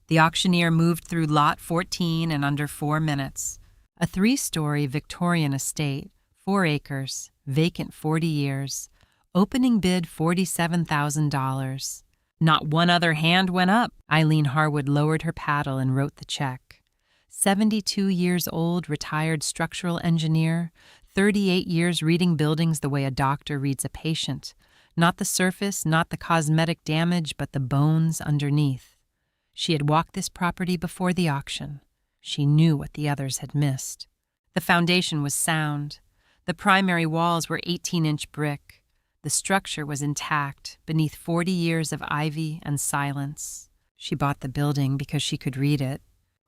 The auctioneer moved through Lot 14 in under 4 minutes. A 3-story Victorian estate, 4 acres, vacant 40 years. Opening bid $47,000. Not one other hand went up. Eileen Harwood lowered her paddle and wrote the check. 72 years old, retired structural engineer, 38 years reading buildings the way a doctor reads a patient. Not the surface, not the cosmetic damage, but the bones underneath. She had walked this property before the auction. She knew what the others had missed. The foundation was sound. The primary walls were 18-inch brick. The structure was intact beneath 40 years of ivy and silence. She bought the building because she could read it.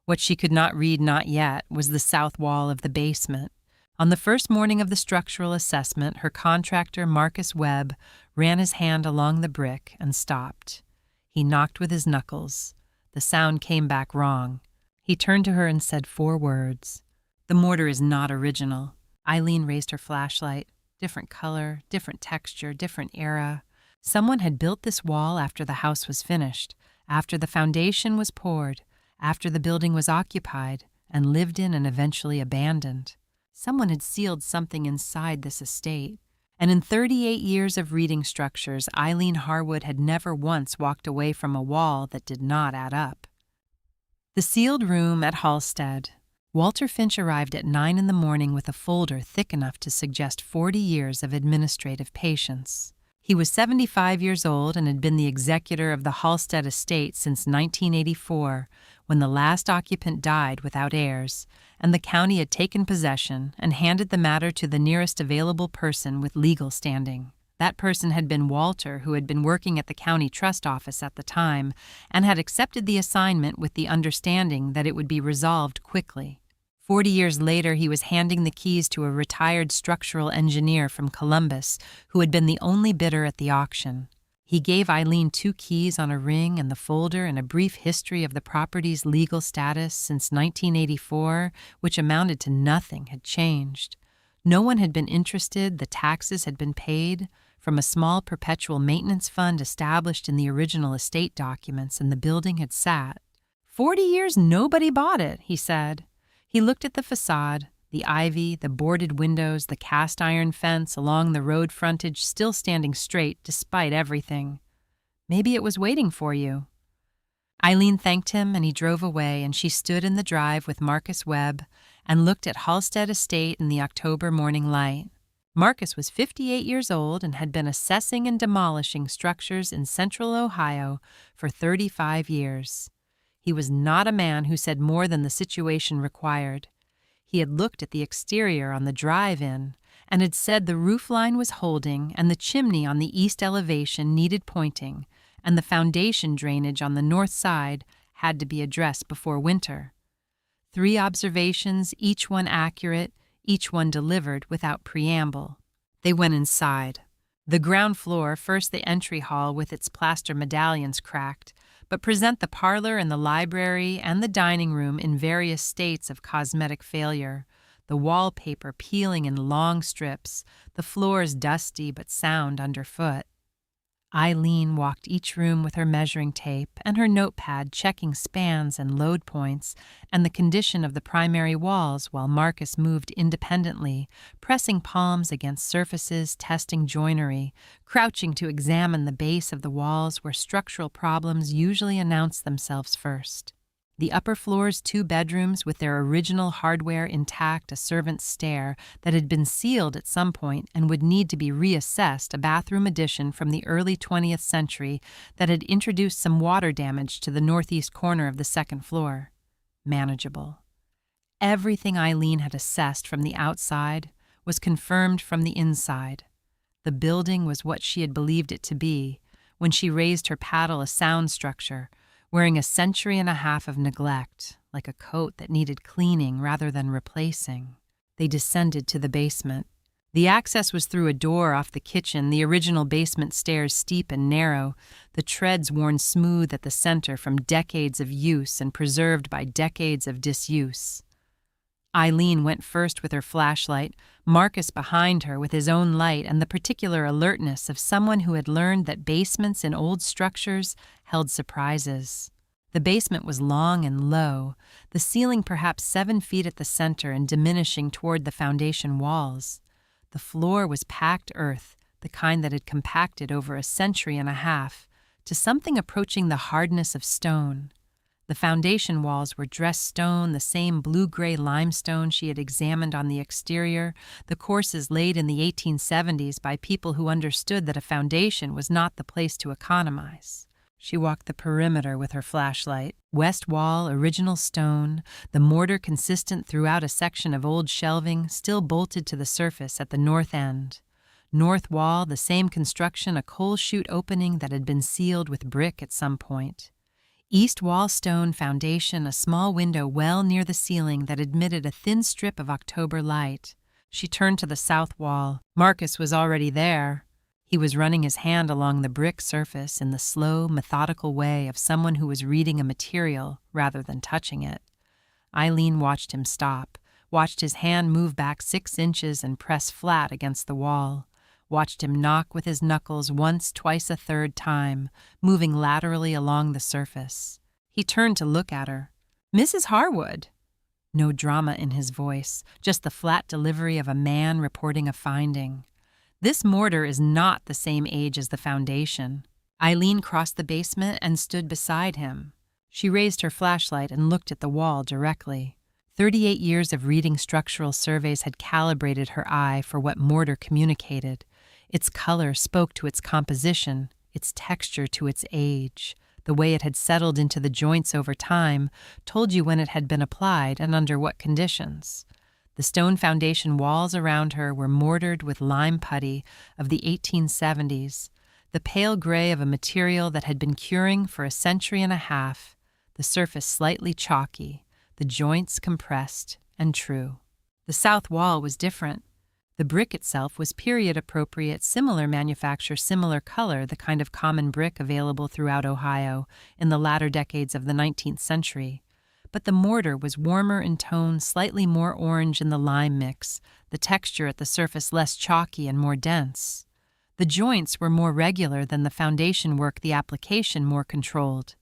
What she could not read not yet was the south wall of the basement. On the first morning of the structural assessment, her contractor, Marcus Webb, ran his hand along the brick and stopped. He knocked with his knuckles. The sound came back wrong. He turned to her and said 4 words. "The mortar is not original." Eileen raised her flashlight. Different color, different texture, different era. Someone had built this wall after the house was finished, after the foundation was poured, after the building was occupied and lived in and eventually abandoned. Someone had sealed something inside this estate. And in 38 years of reading structures, Eileen Harwood had never once walked away from a wall that did not add up. The sealed room at Halstead. Walter Finch arrived at 9 in the morning with a folder thick enough to suggest 40 years of administrative patience. He was 75 years old and had been the executor of the Halstead estate since 1984, when the last occupant died without heirs, and the county had taken possession and handed the matter to the nearest available person with legal standing. That person had been Walter, who had been working at the county trust office at the time, and had accepted the assignment with the understanding that it would be resolved quickly. 40 years later, he was handing the keys to a retired structural engineer from Columbus who had been the only bidder at the auction. He gave Eileen 2 keys on a ring and the folder and a brief history of the property's legal status since 1984, which amounted to nothing had changed. No one had been interested, the taxes had been paid from a small perpetual maintenance fund established in the original estate documents, and the building had sat. 40 years nobody bought it, he said. He looked at the facade, the ivy, the boarded windows, the cast iron fence along the road frontage still standing straight despite everything. Maybe it was waiting for you. Eileen thanked him and he drove away, and she stood in the drive with Marcus Webb and looked at Halstead Estate in the October morning light. Marcus was 58 years old and had been assessing and demolishing structures in central Ohio for 35 years. He was not a man who said more than the situation required. He had looked at the exterior on the drive-in and had said the roofline was holding and the chimney on the east elevation needed pointing, and the foundation drainage on the north side had to be addressed before winter. 3 observations, each one accurate, each one delivered without preamble. They went inside. The ground floor, first the entry hall with its plaster medallions cracked, but present the parlor and the library and the dining room in various states of cosmetic failure, the wallpaper peeling in long strips, the floors dusty but sound underfoot. Eileen walked each room with her measuring tape and her notepad, checking spans and load points and the condition of the primary walls, while Marcus moved independently, pressing palms against surfaces, testing joinery, crouching to examine the base of the walls where structural problems usually announce themselves first. The upper floor's 2 bedrooms with their original hardware intact, a servant's stair that had been sealed at some point and would need to be reassessed, a bathroom addition from the early 20th century that had introduced some water damage to the northeast corner of the second floor. Manageable. Everything Eileen had assessed from the outside was confirmed from the inside. The building was what she had believed it to be when she raised her paddle, a sound structure, wearing a century and a half of neglect, like a coat that needed cleaning rather than replacing. They descended to the basement. The access was through a door off the kitchen, the original basement stairs steep and narrow, the treads worn smooth at the center from decades of use and preserved by decades of disuse. Eileen went first with her flashlight, Marcus behind her with his own light and the particular alertness of someone who had learned that basements in old structures held surprises. The basement was long and low, the ceiling perhaps 7 feet at the center and diminishing toward the foundation walls. The floor was packed earth, the kind that had compacted over a century and a half, to something approaching the hardness of stone. The foundation walls were dressed stone, the same blue-gray limestone she had examined on the exterior, the courses laid in the 1870s by people who understood that a foundation was not the place to economize. She walked the perimeter with her flashlight. West wall, original stone, the mortar consistent throughout a section of old shelving, still bolted to the surface at the north end. North wall, the same construction, a coal chute opening that had been sealed with brick at some point. East wall stone foundation, a small window well near the ceiling that admitted a thin strip of October light. She turned to the south wall. Marcus was already there. He was running his hand along the brick surface in the slow, methodical way of someone who was reading a material rather than touching it. Eileen watched him stop, watched his hand move back 6 inches and press flat against the wall, watched him knock with his knuckles once, twice, a third time, moving laterally along the surface. He turned to look at her. "Mrs. Harwood." No drama in his voice, just the flat delivery of a man reporting a finding. "This mortar is not the same age as the foundation." Eileen crossed the basement and stood beside him. She raised her flashlight and looked at the wall directly. 38 years of reading structural surveys had calibrated her eye for what mortar communicated. Its color spoke to its composition, its texture to its age. The way it had settled into the joints over time told you when it had been applied and under what conditions. The stone foundation walls around her were mortared with lime putty of the 1870s, the pale gray of a material that had been curing for a century and a half, the surface slightly chalky, the joints compressed and true. The south wall was different. The brick itself was period-appropriate, similar manufacture, similar color, the kind of common brick available throughout Ohio in the latter decades of the 19th century. But the mortar was warmer in tone, slightly more orange in the lime mix, the texture at the surface less chalky and more dense. The joints were more regular than the foundation work, the application more controlled.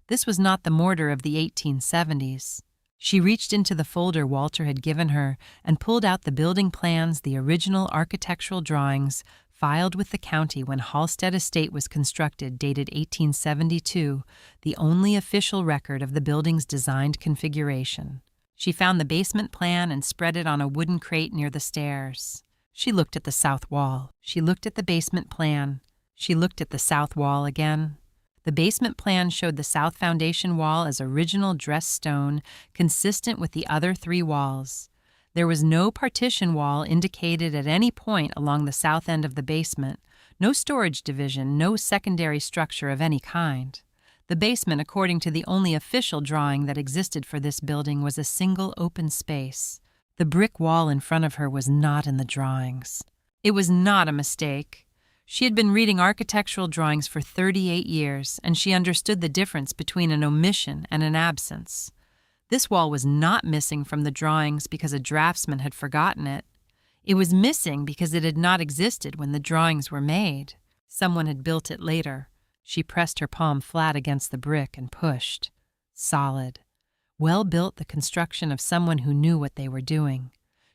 This was not the mortar of the 1870s. She reached into the folder Walter had given her and pulled out the building plans, the original architectural drawings, filed with the county when Halstead Estate was constructed, dated 1872, the only official record of the building's designed configuration. She found the basement plan and spread it on a wooden crate near the stairs. She looked at the south wall. She looked at the basement plan. She looked at the south wall again. The basement plan showed the south foundation wall as original dressed stone, consistent with the other 3 walls. There was no partition wall indicated at any point along the south end of the basement, no storage division, no secondary structure of any kind. The basement, according to the only official drawing that existed for this building, was a single open space. The brick wall in front of her was not in the drawings. It was not a mistake. She had been reading architectural drawings for 38 years, and she understood the difference between an omission and an absence. This wall was not missing from the drawings because a draftsman had forgotten it. It was missing because it had not existed when the drawings were made. Someone had built it later. She pressed her palm flat against the brick and pushed. Solid. Well built, the construction of someone who knew what they were doing.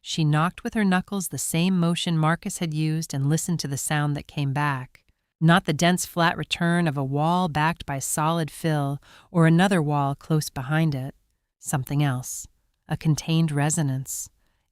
She knocked with her knuckles the same motion Marcus had used and listened to the sound that came back. Not the dense flat return of a wall backed by solid fill or another wall close behind it. Something else. A contained resonance.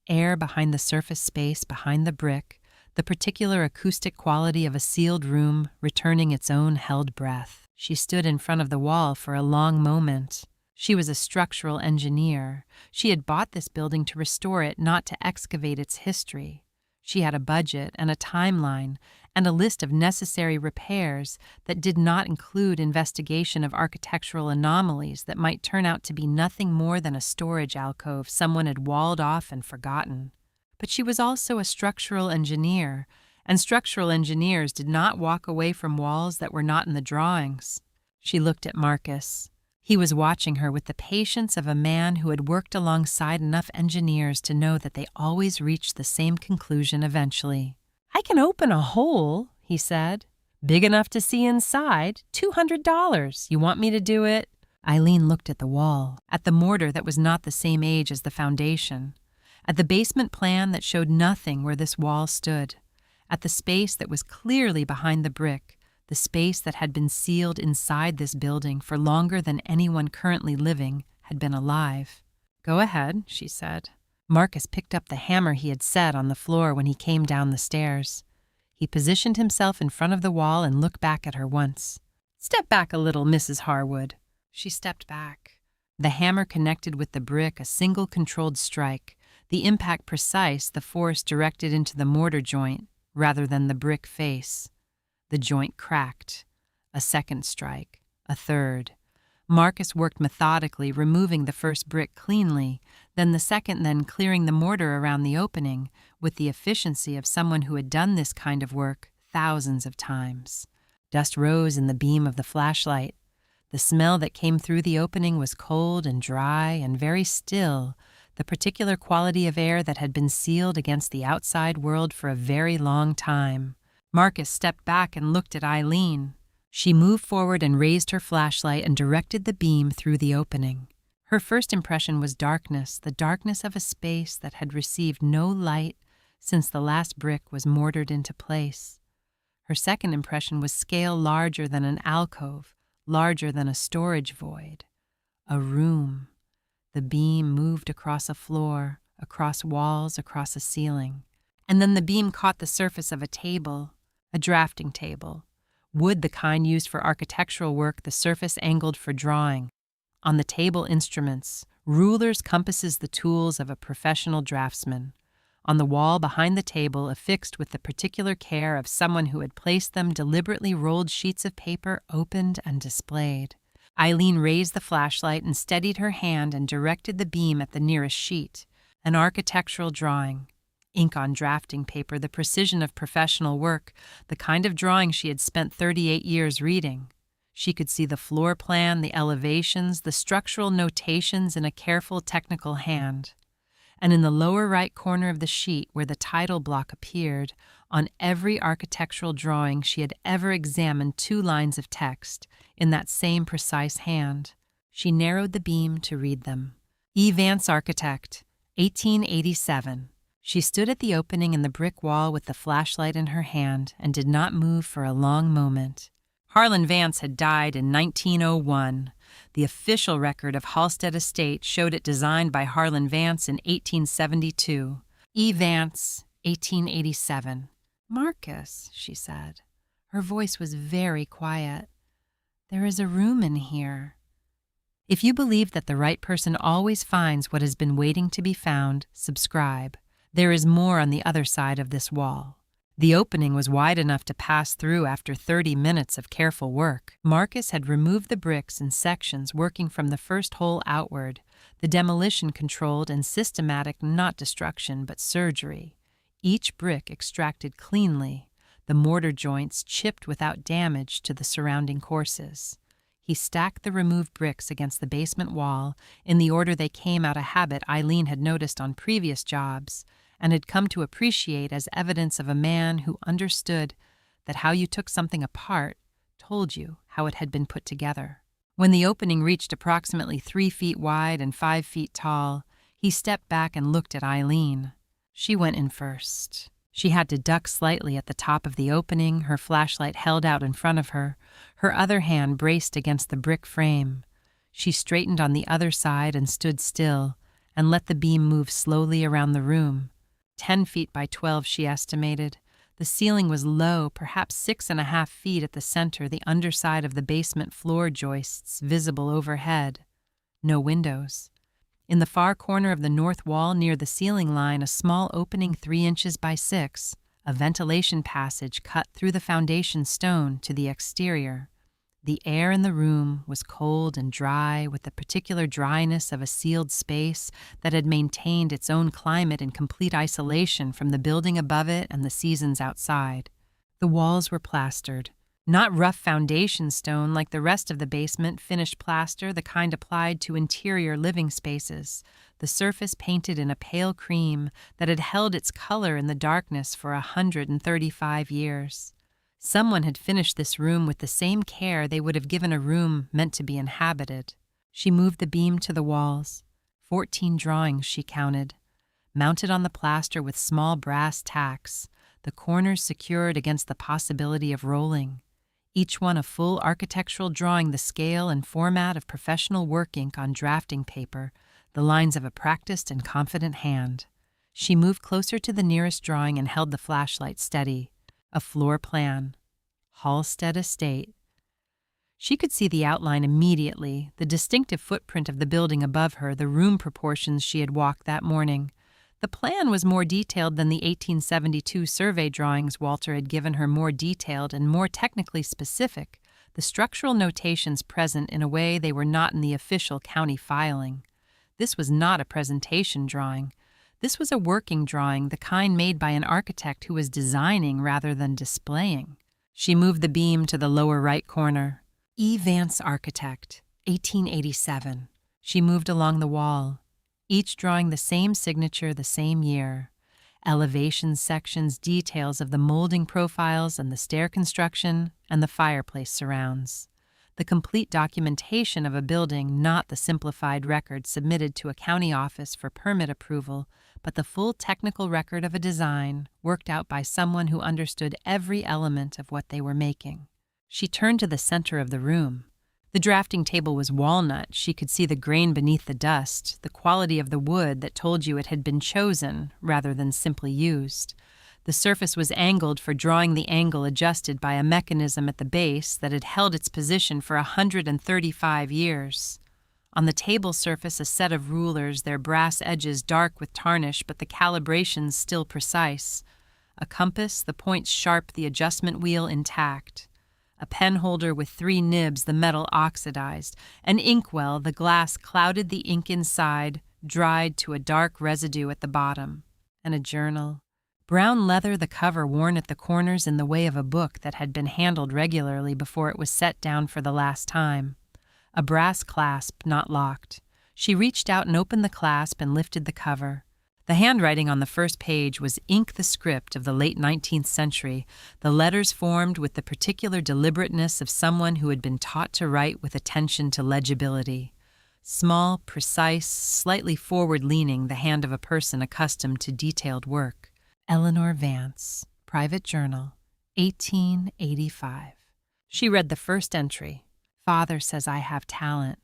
Air behind the surface space behind the brick, the particular acoustic quality of a sealed room returning its own held breath. She stood in front of the wall for a long moment. She was a structural engineer. She had bought this building to restore it, not to excavate its history. She had a budget and a timeline and a list of necessary repairs that did not include investigation of architectural anomalies that might turn out to be nothing more than a storage alcove someone had walled off and forgotten. But she was also a structural engineer, and structural engineers did not walk away from walls that were not in the drawings. She looked at Marcus. He was watching her with the patience of a man who had worked alongside enough engineers to know that they always reached the same conclusion eventually. "I can open a hole," he said. "Big enough to see inside. $200. You want me to do it?" Eileen looked at the wall, at the mortar that was not the same age as the foundation, at the basement plan that showed nothing where this wall stood, at the space that was clearly behind the brick, the space that had been sealed inside this building for longer than anyone currently living had been alive. "Go ahead," she said. Marcus picked up the hammer he had set on the floor when he came down the stairs. He positioned himself in front of the wall and looked back at her once. "Step back a little, Mrs. Harwood." She stepped back. The hammer connected with the brick, a single controlled strike, the impact precise, the force directed into the mortar joint rather than the brick face. The joint cracked. A second strike. A third. Marcus worked methodically, removing the first brick cleanly, then the second, then clearing the mortar around the opening, with the efficiency of someone who had done this kind of work thousands of times. Dust rose in the beam of the flashlight. The smell that came through the opening was cold and dry and very still, the particular quality of air that had been sealed against the outside world for a very long time. Marcus stepped back and looked at Eileen. She moved forward and raised her flashlight and directed the beam through the opening. Her first impression was darkness, the darkness of a space that had received no light since the last brick was mortared into place. Her second impression was scale larger than an alcove, larger than a storage void. A room. The beam moved across a floor, across walls, across a ceiling. And then the beam caught the surface of a table, a drafting table. Wood, the kind used for architectural work, the surface angled for drawing. On the table, instruments, rulers, compasses, the tools of a professional draftsman. On the wall behind the table, affixed with the particular care of someone who had placed them, deliberately rolled sheets of paper opened and displayed. Eileen raised the flashlight and steadied her hand and directed the beam at the nearest sheet, an architectural drawing. Ink on drafting paper, the precision of professional work, the kind of drawing she had spent 38 years reading. She could see the floor plan, the elevations, the structural notations in a careful technical hand. And in the lower right corner of the sheet where the title block appeared, on every architectural drawing she had ever examined 2 lines of text in that same precise hand. She narrowed the beam to read them. E. Vance, Architect, 1887. She stood at the opening in the brick wall with the flashlight in her hand and did not move for a long moment. Harlan Vance had died in 1901. The official record of Halstead Estate showed it designed by Harlan Vance in 1872. E. Vance, 1887. "Marcus," she said. Her voice was very quiet. "There is a room in here." If you believe that the right person always finds what has been waiting to be found, subscribe. There is more on the other side of this wall. The opening was wide enough to pass through after 30 minutes of careful work. Marcus had removed the bricks in sections, working from the first hole outward, the demolition controlled and systematic, not destruction, but surgery. Each brick extracted cleanly, the mortar joints chipped without damage to the surrounding courses. He stacked the removed bricks against the basement wall in the order they came out of habit Eileen had noticed on previous jobs, and had come to appreciate as evidence of a man who understood that how you took something apart told you how it had been put together. When the opening reached approximately 3 feet wide and 5 feet tall, he stepped back and looked at Eileen. She went in first. She had to duck slightly at the top of the opening, her flashlight held out in front of her, her other hand braced against the brick frame. She straightened on the other side and stood still, and let the beam move slowly around the room. 10 feet by 12, she estimated. The ceiling was low, perhaps 6.5 feet at the center, the underside of the basement floor joists visible overhead. No windows. In the far corner of the north wall near the ceiling line, a small opening 3 inches by 6, a ventilation passage cut through the foundation stone to the exterior. The air in the room was cold and dry, with the particular dryness of a sealed space that had maintained its own climate in complete isolation from the building above it and the seasons outside. The walls were plastered. Not rough foundation stone like the rest of the basement, finished plaster, the kind applied to interior living spaces, the surface painted in a pale cream that had held its color in the darkness for 135 years. Someone had finished this room with the same care they would have given a room meant to be inhabited. She moved the beam to the walls. 14 drawings, she counted, mounted on the plaster with small brass tacks, the corners secured against the possibility of rolling. Each one a full architectural drawing, the scale and format of professional work ink on drafting paper, the lines of a practiced and confident hand. She moved closer to the nearest drawing and held the flashlight steady. A floor plan. Halstead Estate. She could see the outline immediately, the distinctive footprint of the building above her, the room proportions she had walked that morning. The plan was more detailed than the 1872 survey drawings Walter had given her, more detailed and more technically specific, the structural notations present in a way they were not in the official county filing. This was not a presentation drawing. This was a working drawing, the kind made by an architect who was designing rather than displaying. She moved the beam to the lower right corner. E. Vance Architect, 1887. She moved along the wall, each drawing the same signature, the same year. Elevation sections, details of the molding profiles and the stair construction and the fireplace surrounds. The complete documentation of a building, not the simplified record submitted to a county office for permit approval, but the full technical record of a design worked out by someone who understood every element of what they were making. She turned to the center of the room. The drafting table was walnut. She could see the grain beneath the dust, the quality of the wood that told you it had been chosen rather than simply used. The surface was angled for drawing, the angle adjusted by a mechanism at the base that had held its position for 135 years. On the table surface, a set of rulers, their brass edges dark with tarnish, but the calibrations still precise. A compass, the points sharp, the adjustment wheel intact. A pen holder with 3 nibs, the metal oxidized. An inkwell, the glass clouded, the ink inside, dried to a dark residue at the bottom. And a journal. Brown leather, the cover worn at the corners in the way of a book that had been handled regularly before it was set down for the last time. A brass clasp, not locked. She reached out and opened the clasp and lifted the cover. The handwriting on the first page was ink the script of the late 19th century, the letters formed with the particular deliberateness of someone who had been taught to write with attention to legibility. Small, precise, slightly forward-leaning, the hand of a person accustomed to detailed work. Eleanor Vance, Private Journal, 1885. She read the first entry. Father says I have talent.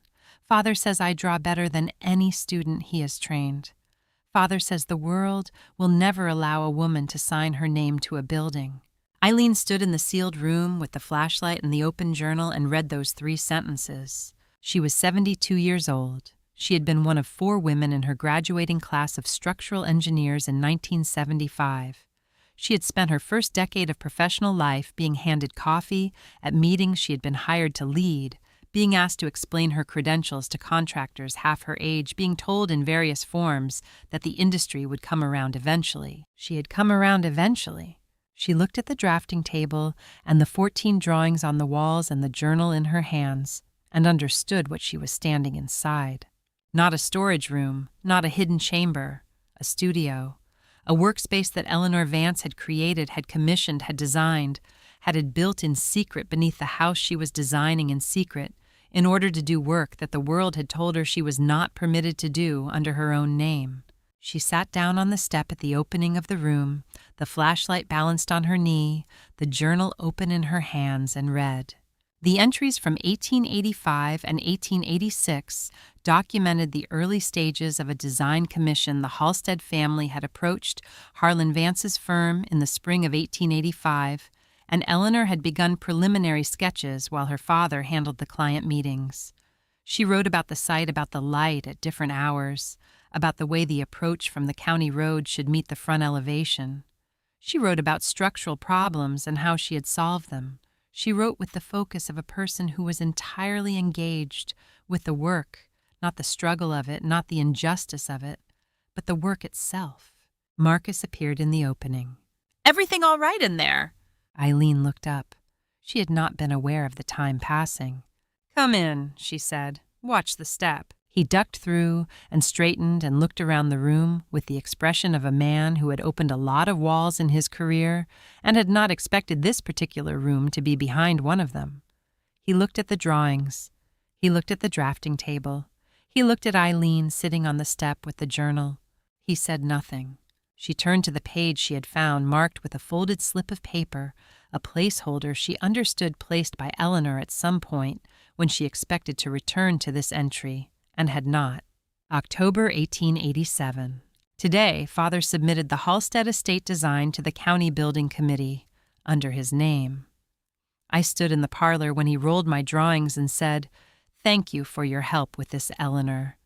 Father says I draw better than any student he has trained. Father says the world will never allow a woman to sign her name to a building. Eileen stood in the sealed room with the flashlight and the open journal and read those 3 sentences. She was 72 years old. She had been one of 4 women in her graduating class of structural engineers in 1975. She had spent her first decade of professional life being handed coffee at meetings she had been hired to lead, being asked to explain her credentials to contractors half her age, being told in various forms that the industry would come around eventually. She had come around eventually. She looked at the drafting table and the 14 drawings on the walls and the journal in her hands and understood what she was standing inside. Not a storage room, not a hidden chamber, a studio, a workspace that Eleanor Vance had created, had commissioned, had designed, had built in secret beneath the house she was designing in secret, in order to do work that the world had told her she was not permitted to do under her own name. She sat down on the step at the opening of the room, the flashlight balanced on her knee, the journal open in her hands, and read. The entries from 1885 and 1886 documented the early stages of a design commission the Halstead family had approached Harlan Vance's firm in the spring of 1885, and Eleanor had begun preliminary sketches while her father handled the client meetings. She wrote about the site, about the light at different hours, about the way the approach from the county road should meet the front elevation. She wrote about structural problems and how she had solved them. She wrote with the focus of a person who was entirely engaged with the work, not the struggle of it, not the injustice of it, but the work itself. Marcus appeared in the opening. "Everything all right in there?" Eileen looked up. She had not been aware of the time passing. "Come in," she said. "Watch the step." He ducked through and straightened and looked around the room with the expression of a man who had opened a lot of walls in his career and had not expected this particular room to be behind one of them. He looked at the drawings. He looked at the drafting table. He looked at Eileen sitting on the step with the journal. He said nothing. She turned to the page she had found marked with a folded slip of paper, a placeholder she understood placed by Eleanor at some point when she expected to return to this entry, and had not. October 1887. Today, Father submitted the Halstead estate design to the County Building Committee, under his name. I stood in the parlor when he rolled my drawings and said, "Thank you for your help with this, Eleanor.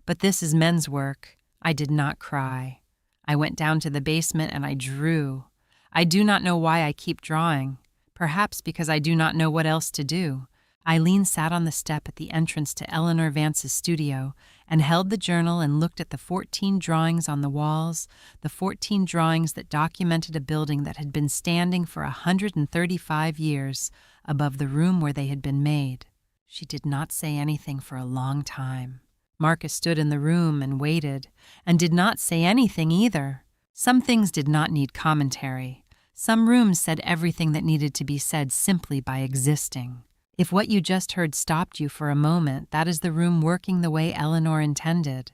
But this is men's work." I did not cry. I went down to the basement and I drew. I do not know why I keep drawing. Perhaps because I do not know what else to do. Eileen sat on the step at the entrance to Eleanor Vance's studio and held the journal and looked at the 14 drawings on the walls, the 14 drawings that documented a building that had been standing for 135 years above the room where they had been made. She did not say anything for a long time. Marcus stood in the room and waited, and did not say anything either. Some things did not need commentary. Some rooms said everything that needed to be said simply by existing. If what you just heard stopped you for a moment, that is the room working the way Eleanor intended.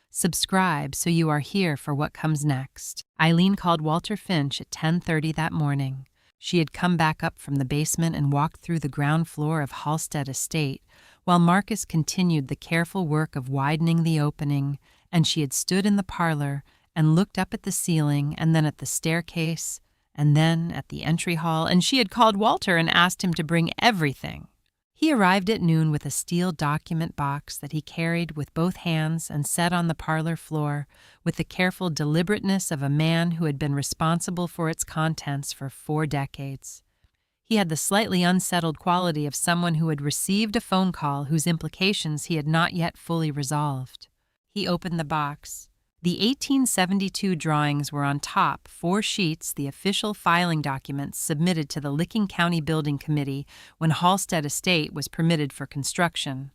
Subscribe so you are here for what comes next. Eileen called Walter Finch at 10:30 that morning. She had come back up from the basement and walked through the ground floor of Halstead Estate, while Marcus continued the careful work of widening the opening, and she had stood in the parlor and looked up at the ceiling and then at the staircase and then at the entry hall, and she had called Walter and asked him to bring everything. He arrived at noon with a steel document box that he carried with both hands and set on the parlor floor with the careful deliberateness of a man who had been responsible for its contents for 4 decades. He had the slightly unsettled quality of someone who had received a phone call whose implications he had not yet fully resolved. He opened the box. The 1872 drawings were on top, 4 sheets, the official filing documents submitted to the Licking County Building Committee when Halstead Estate was permitted for construction.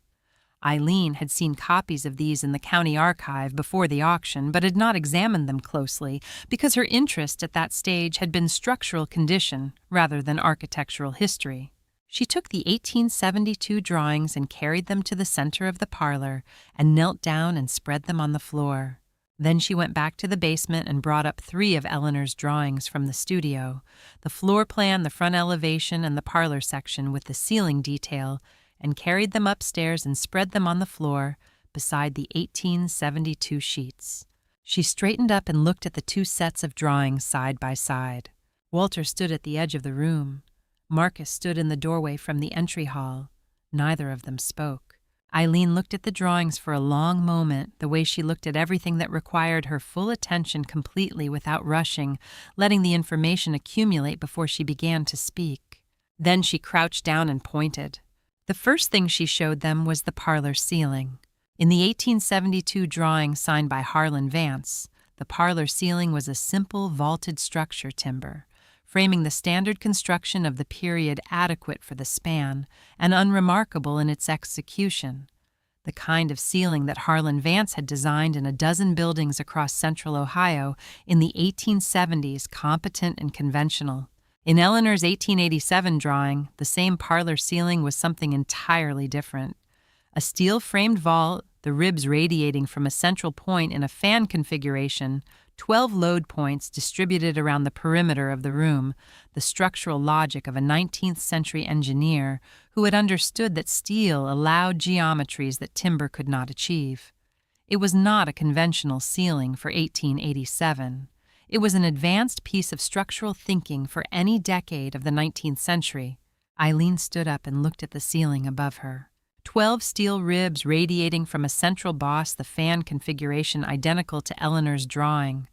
Eileen had seen copies of these in the county archive before the auction, but had not examined them closely because her interest at that stage had been structural condition rather than architectural history. She took the 1872 drawings and carried them to the center of the parlor and knelt down and spread them on the floor. Then she went back to the basement and brought up 3 of Eleanor's drawings from the studio, the floor plan, the front elevation, and the parlor section with the ceiling detail, and carried them upstairs and spread them on the floor beside the 1872 sheets. She straightened up and looked at the 2 sets of drawings side by side. Walter stood at the edge of the room. Marcus stood in the doorway from the entry hall. Neither of them spoke. Eileen looked at the drawings for a long moment, the way she looked at everything that required her full attention completely without rushing, letting the information accumulate before she began to speak. Then she crouched down and pointed. The first thing she showed them was the parlor ceiling. In the 1872 drawing signed by Harlan Vance, the parlor ceiling was a simple vaulted structure timber, framing the standard construction of the period adequate for the span and unremarkable in its execution, the kind of ceiling that Harlan Vance had designed in a dozen buildings across central Ohio in the 1870s, competent and conventional. In Eleanor's 1887 drawing, the same parlor ceiling was something entirely different. A steel-framed vault, the ribs radiating from a central point in a fan configuration, 12 load points distributed around the perimeter of the room, the structural logic of a 19th century engineer who had understood that steel allowed geometries that timber could not achieve. It was not a conventional ceiling for 1887. It was an advanced piece of structural thinking for any decade of the 19th century. Eileen stood up and looked at the ceiling above her. 12 steel ribs radiating from a central boss, the fan configuration identical to Eleanor's drawing.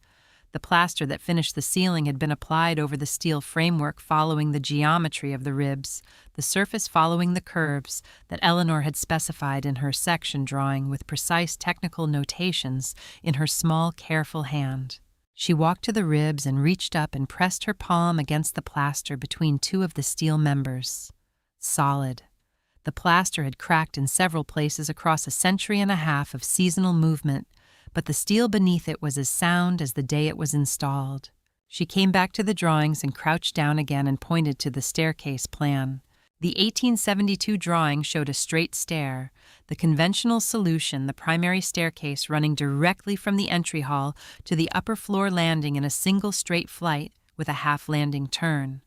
The plaster that finished the ceiling had been applied over the steel framework following the geometry of the ribs, the surface following the curves that Eleanor had specified in her section drawing with precise technical notations in her small, careful hand. She walked to the ribs and reached up and pressed her palm against the plaster between 2 of the steel members. Solid. The plaster had cracked in several places across a century and a half of seasonal movement, but the steel beneath it was as sound as the day it was installed. She came back to the drawings and crouched down again and pointed to the staircase plan. The 1872 drawing showed a straight stair, the conventional solution, the primary staircase running directly from the entry hall to the upper floor landing in a single straight flight with a half-landing turn.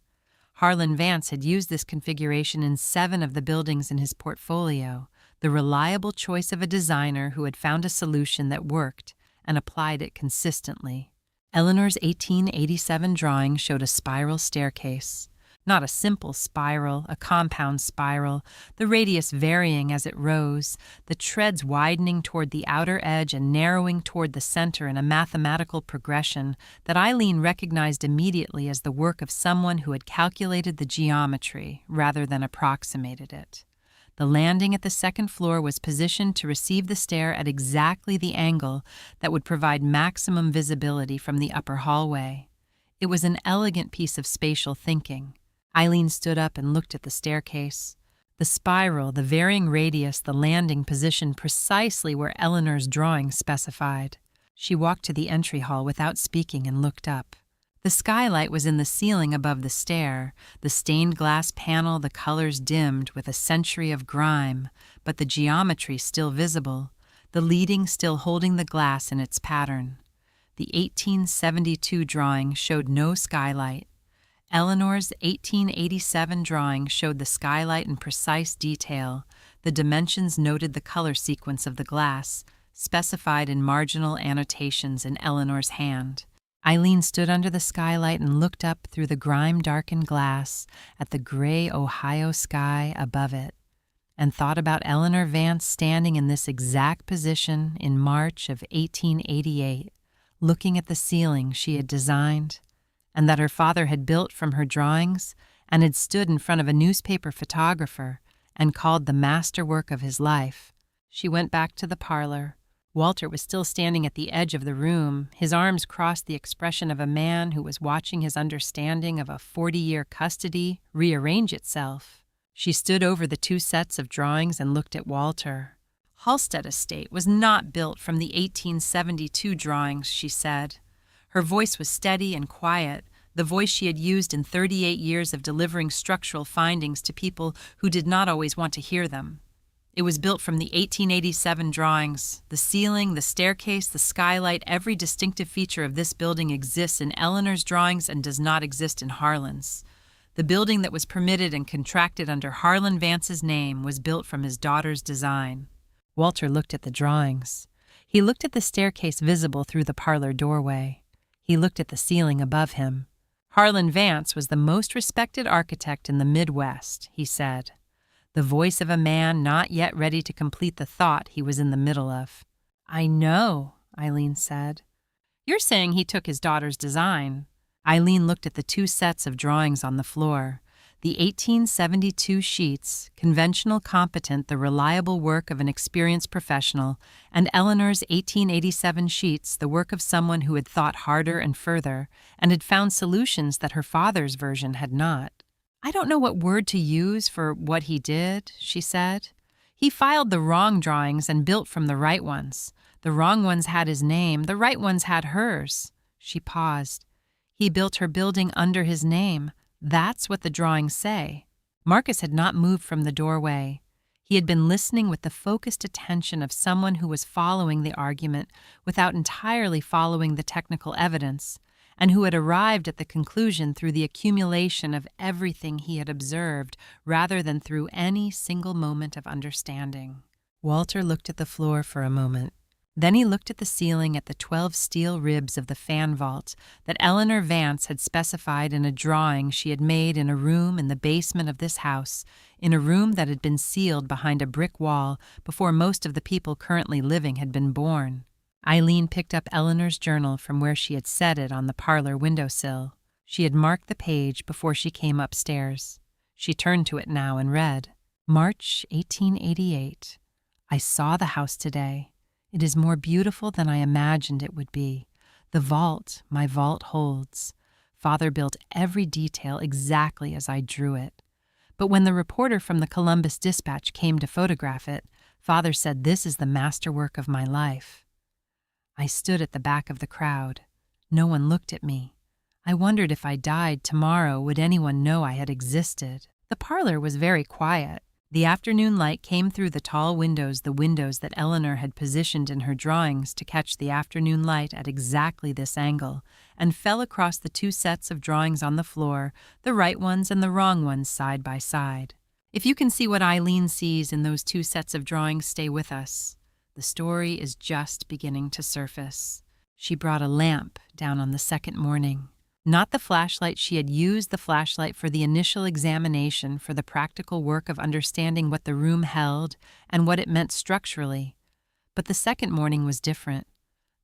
Harlan Vance had used this configuration in 7 of the buildings in his portfolio, the reliable choice of a designer who had found a solution that worked and applied it consistently. Eleanor's 1887 drawing showed a spiral staircase. Not a simple spiral, a compound spiral, the radius varying as it rose, the treads widening toward the outer edge and narrowing toward the center in a mathematical progression that Eileen recognized immediately as the work of someone who had calculated the geometry rather than approximated it. The landing at the second floor was positioned to receive the stair at exactly the angle that would provide maximum visibility from the upper hallway. It was an elegant piece of spatial thinking. Eileen stood up and looked at the staircase. The spiral, the varying radius, the landing positioned precisely where Eleanor's drawing specified. She walked to the entry hall without speaking and looked up. The skylight was in the ceiling above the stair, the stained glass panel, the colors dimmed with a century of grime, but the geometry still visible, the leading still holding the glass in its pattern. The 1872 drawing showed no skylight. Eleanor's 1887 drawing showed the skylight in precise detail. The dimensions noted the color sequence of the glass, specified in marginal annotations in Eleanor's hand. Eileen stood under the skylight and looked up through the grime-darkened glass at the gray Ohio sky above it, and thought about Eleanor Vance standing in this exact position in March of 1888, looking at the ceiling she had designed, and that her father had built from her drawings and had stood in front of a newspaper photographer and called the masterwork of his life. She went back to the parlor. Walter was still standing at the edge of the room, his arms crossed, the expression of a man who was watching his understanding of a 40-year custody rearrange itself. She stood over the 2 sets of drawings and looked at Walter. Halstead Estate was not built from the 1872 drawings, she said. Her voice was steady and quiet, the voice she had used in 38 years of delivering structural findings to people who did not always want to hear them. It was built from the 1887 drawings. The ceiling, the staircase, the skylight, every distinctive feature of this building exists in Eleanor's drawings and does not exist in Harlan's. The building that was permitted and contracted under Harlan Vance's name was built from his daughter's design. Walter looked at the drawings. He looked at the staircase visible through the parlor doorway. He looked at the ceiling above him. Harlan Vance was the most respected architect in the Midwest, he said. The voice of a man not yet ready to complete the thought he was in the middle of. "I know," Eileen said. "You're saying he took his daughter's design." Eileen looked at the 2 sets of drawings on the floor. The 1872 sheets, conventional, competent, the reliable work of an experienced professional, and Eleanor's 1887 sheets, the work of someone who had thought harder and further, and had found solutions that her father's version had not. "I don't know what word to use for what he did," she said. "He filed the wrong drawings and built from the right ones. The wrong ones had his name, the right ones had hers." She paused. "He built her building under his name. That's what the drawings say." Marcus had not moved from the doorway. He had been listening with the focused attention of someone who was following the argument without entirely following the technical evidence, and who had arrived at the conclusion through the accumulation of everything he had observed rather than through any single moment of understanding. Walter looked at the floor for a moment. Then he looked at the ceiling, at the 12 steel ribs of the fan vault that Eleanor Vance had specified in a drawing she had made in a room in the basement of this house, in a room that had been sealed behind a brick wall before most of the people currently living had been born. Eileen picked up Eleanor's journal from where she had set it on the parlor windowsill. She had marked the page before she came upstairs. She turned to it now and read, "March 1888. I saw the house today. It is more beautiful than I imagined it would be. The vault, my vault holds. Father built every detail exactly as I drew it. But when the reporter from the Columbus Dispatch came to photograph it, Father said this is the masterwork of my life. I stood at the back of the crowd. No one looked at me. I wondered if I died tomorrow, would anyone know I had existed? The parlor was very quiet. The afternoon light came through the tall windows, the windows that Eleanor had positioned in her drawings to catch the afternoon light at exactly this angle, and fell across the two sets of drawings on the floor, the right ones and the wrong ones side by side. If you can see what Eileen sees in those two sets of drawings, stay with us. The story is just beginning to surface. She brought a lamp down on the second morning. Not the flashlight she had used, the flashlight for the initial examination, for the practical work of understanding what the room held and what it meant structurally. But the second morning was different.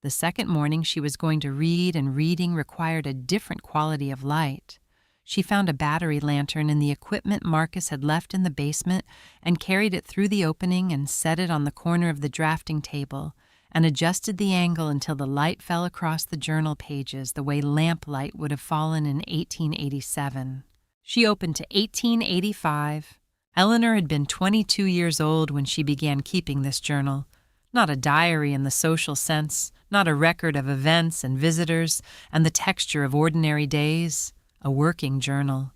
The second morning she was going to read, and reading required a different quality of light. She found a battery lantern in the equipment Marcus had left in the basement and carried it through the opening and set it on the corner of the drafting table, and adjusted the angle until the light fell across the journal pages the way lamplight would have fallen in 1887. She opened to 1885. Eleanor had been 22 years old when she began keeping this journal. Not a diary in the social sense, not a record of events and visitors and the texture of ordinary days. A working journal.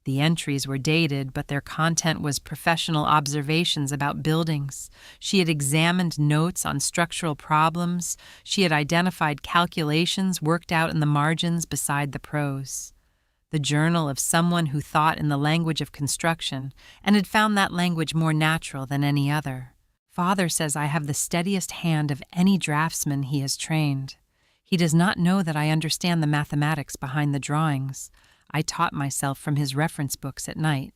The entries were dated, but their content was professional observations about buildings. She had examined notes on structural problems. She had identified calculations worked out in the margins beside the prose. The journal of someone who thought in the language of construction and had found that language more natural than any other. Father says I have the steadiest hand of any draftsman he has trained. He does not know that I understand the mathematics behind the drawings. I taught myself from his reference books at night.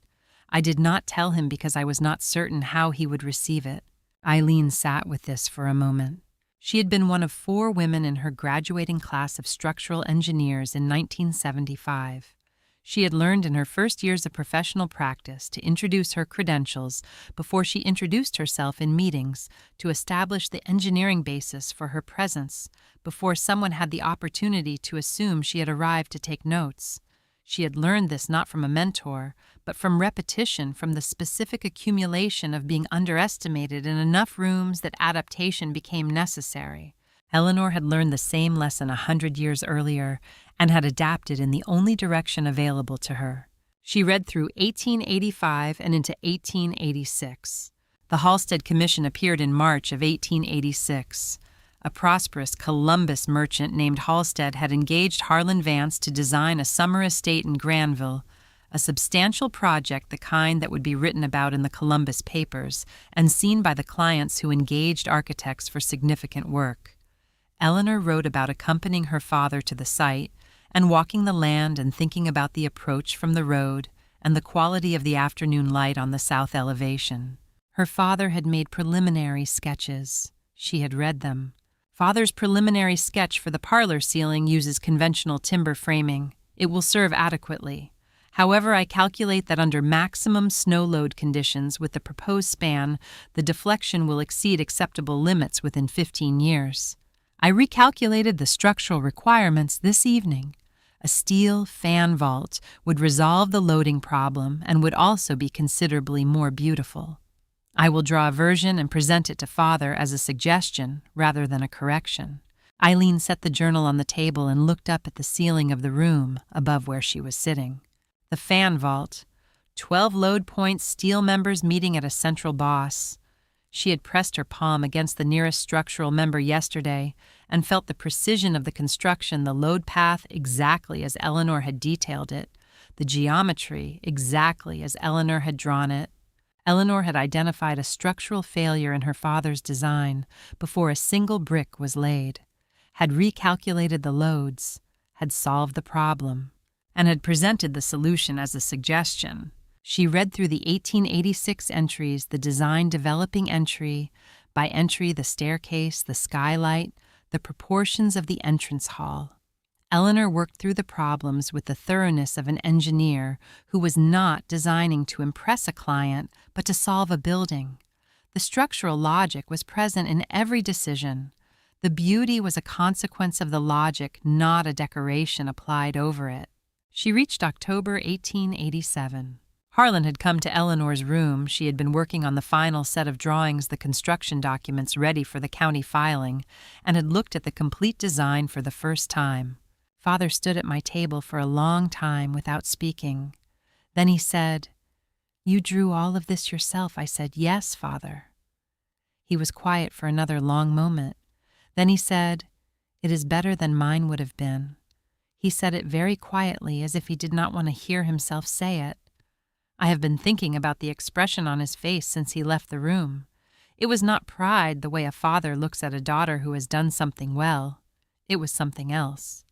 I did not tell him because I was not certain how he would receive it. Eileen sat with this for a moment. She had been one of 4 women in her graduating class of structural engineers in 1975. She had learned in her first years of professional practice to introduce her credentials before she introduced herself in meetings, to establish the engineering basis for her presence before someone had the opportunity to assume she had arrived to take notes. She had learned this not from a mentor, but from repetition, from the specific accumulation of being underestimated in enough rooms that adaptation became necessary. Eleanor had learned the same lesson 100 years earlier and had adapted in the only direction available to her. She read through 1885 and into 1886. The Halstead Commission appeared in March of 1886. A prosperous Columbus merchant named Halstead had engaged Harlan Vance to design a summer estate in Granville, a substantial project, the kind that would be written about in the Columbus papers and seen by the clients who engaged architects for significant work. Eleanor wrote about accompanying her father to the site and walking the land and thinking about the approach from the road and the quality of the afternoon light on the south elevation. Her father had made preliminary sketches. She had read them. Father's preliminary sketch for the parlor ceiling uses conventional timber framing. It will serve adequately. However, I calculate that under maximum snow load conditions with the proposed span, the deflection will exceed acceptable limits within 15 years. I recalculated the structural requirements this evening. A steel fan vault would resolve the loading problem and would also be considerably more beautiful. I will draw a version and present it to Father as a suggestion rather than a correction. Eileen set the journal on the table and looked up at the ceiling of the room above where she was sitting. The fan vault, 12 load points, steel members meeting at a central boss. She had pressed her palm against the nearest structural member yesterday and felt the precision of the construction, the load path exactly as Eleanor had detailed it, the geometry exactly as Eleanor had drawn it. Eleanor had identified a structural failure in her father's design before a single brick was laid, had recalculated the loads, had solved the problem, and had presented the solution as a suggestion. She read through the 1886 entries, the design developing entry by entry, the staircase, the skylight, the proportions of the entrance hall. Eleanor worked through the problems with the thoroughness of an engineer who was not designing to impress a client, but to solve a building. The structural logic was present in every decision. The beauty was a consequence of the logic, not a decoration applied over it. She reached October 1887. Harlan had come to Eleanor's room. She had been working on the final set of drawings, the construction documents ready for the county filing, and had looked at the complete design for the first time. Father stood at my table for a long time without speaking. Then he said, "You drew all of this yourself," I said. "Yes, Father." He was quiet for another long moment. Then he said, "It is better than mine would have been." He said it very quietly, as if he did not want to hear himself say it. I have been thinking about the expression on his face since he left the room. It was not pride, the way a father looks at a daughter who has done something well. It was something else.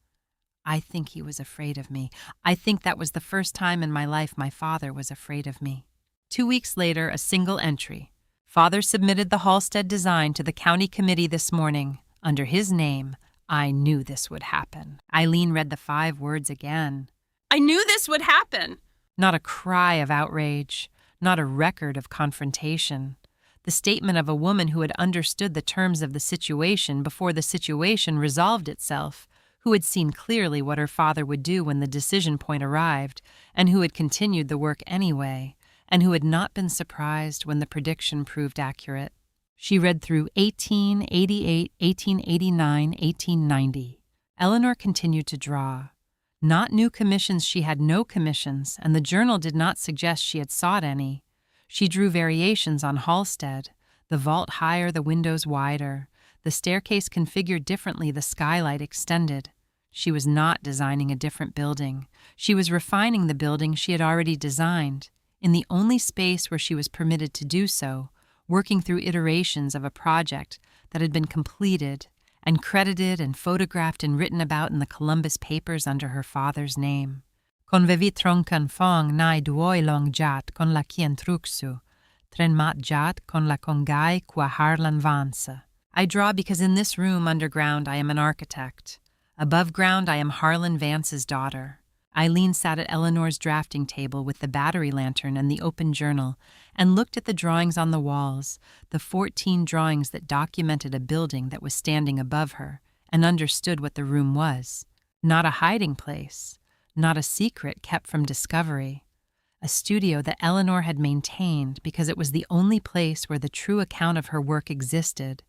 I think he was afraid of me. I think that was the first time in my life my father was afraid of me. 2 weeks later, a single entry. Father submitted the Halstead design to the county committee this morning. Under his name, I knew this would happen. Eileen read the 5 words again. I knew this would happen! Not a cry of outrage, not a record of confrontation. The statement of a woman who had understood the terms of the situation before the situation resolved itself, who had seen clearly what her father would do when the decision point arrived, and who had continued the work anyway, and who had not been surprised when the prediction proved accurate. She read through 1888, 1889, 1890. Eleanor continued to draw. Not new commissions, she had no commissions, and the journal did not suggest she had sought any. She drew variations on Halstead, the vault higher, the windows wider, the staircase configured differently, the skylight extended. She was not designing a different building. She was refining the building she had already designed, in the only space where she was permitted to do so, working through iterations of a project that had been completed and credited and photographed and written about in the Columbus papers under her father's name. Convevi troncan fong nai duoi long jat con la kien truxu, tren mat jat con la congai qua harlan vansa. I draw because in this room underground I am an architect. Above ground I am Harlan Vance's daughter. Eileen sat at Eleanor's drafting table with the battery lantern and the open journal and looked at the drawings on the walls, the 14 drawings that documented a building that was standing above her, and understood what the room was. Not a hiding place, not a secret kept from discovery. A studio that Eleanor had maintained because it was the only place where the true account of her work existed,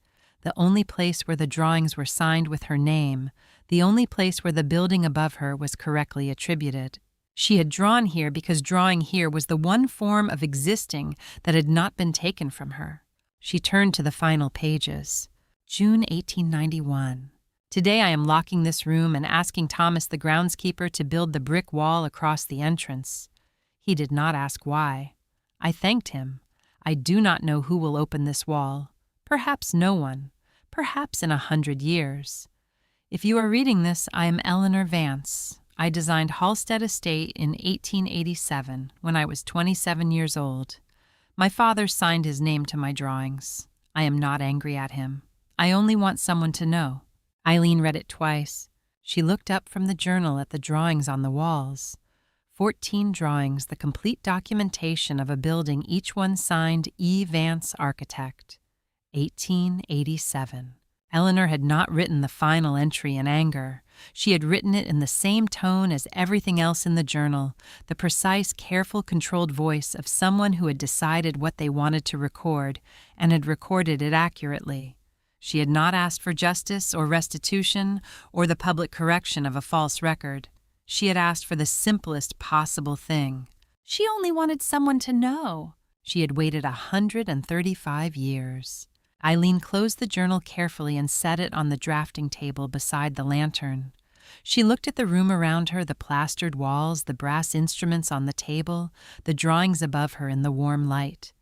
the only place where the drawings were signed with her name, the only place where the building above her was correctly attributed. She had drawn here because drawing here was the one form of existing that had not been taken from her. She turned to the final pages. June 1891. Today I am locking this room and asking Thomas the groundskeeper to build the brick wall across the entrance. He did not ask why. I thanked him. I do not know who will open this wall. Perhaps no one. Perhaps in 100 years. If you are reading this, I am Eleanor Vance. I designed Halstead Estate in 1887 when I was 27 years old. My father signed his name to my drawings. I am not angry at him. I only want someone to know. Eileen read it twice. She looked up from the journal at the drawings on the walls. 14 drawings, the complete documentation of a building, each one signed E. Vance, Architect. 1887. Eleanor had not written the final entry in anger. She had written it in the same tone as everything else in the journal, the precise, careful, controlled voice of someone who had decided what they wanted to record and had recorded it accurately. She had not asked for justice or restitution or the public correction of a false record. She had asked for the simplest possible thing. She only wanted someone to know. She had waited 135 years. Eileen closed the journal carefully and set it on the drafting table beside the lantern. She looked at the room around her, the plastered walls, the brass instruments on the table, the drawings above her in the warm light.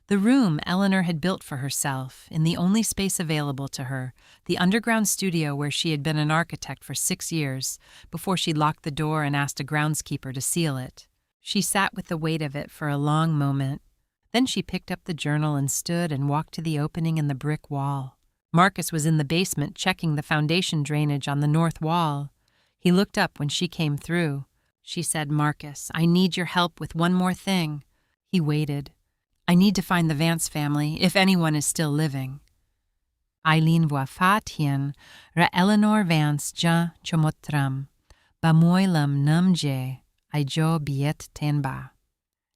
The room Eleanor had built for herself, in the only space available to her, the underground studio where she had been an architect for 6 years, before she locked the door and asked a groundskeeper to seal it. She sat with the weight of it for a long moment. Then she picked up the journal and stood and walked to the opening in the brick wall. Marcus was in the basement checking the foundation drainage on the north wall. He looked up when she came through. She said, "Marcus, I need your help with one more thing." He waited. "I need to find the Vance family, if anyone is still living." Eileen voa fatien ra Eleanor Vance ja chomotram, ba moilam namje, I jo biet tenba.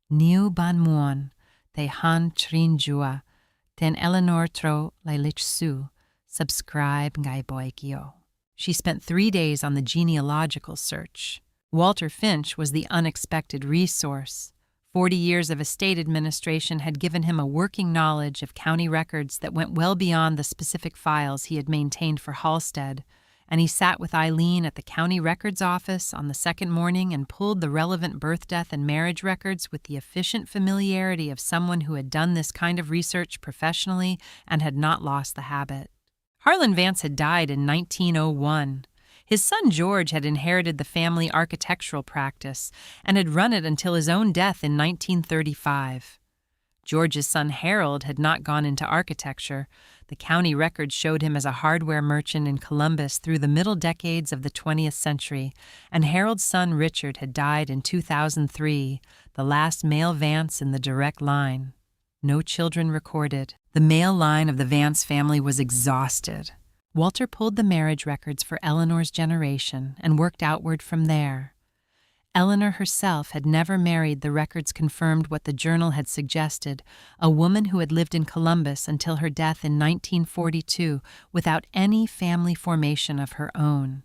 Niu ban muon, te han trin jua, ten Eleanor tro lailich su, subscribe ngai boikio. She spent 3 days on the genealogical search. Walter Finch was the unexpected resource. 40 years of estate administration had given him a working knowledge of county records that went well beyond the specific files he had maintained for Halstead, and he sat with Eileen at the county records office on the second morning and pulled the relevant birth, death, and marriage records with the efficient familiarity of someone who had done this kind of research professionally and had not lost the habit. Harlan Vance had died in 1901. His son George had inherited the family architectural practice and had run it until his own death in 1935. George's son Harold had not gone into architecture. The county records showed him as a hardware merchant in Columbus through the middle decades of the 20th century, and Harold's son Richard had died in 2003, the last male Vance in the direct line. No children recorded. The male line of the Vance family was exhausted. Walter pulled the marriage records for Eleanor's generation and worked outward from there. Eleanor herself had never married, the records confirmed what the journal had suggested, a woman who had lived in Columbus until her death in 1942 without any family formation of her own.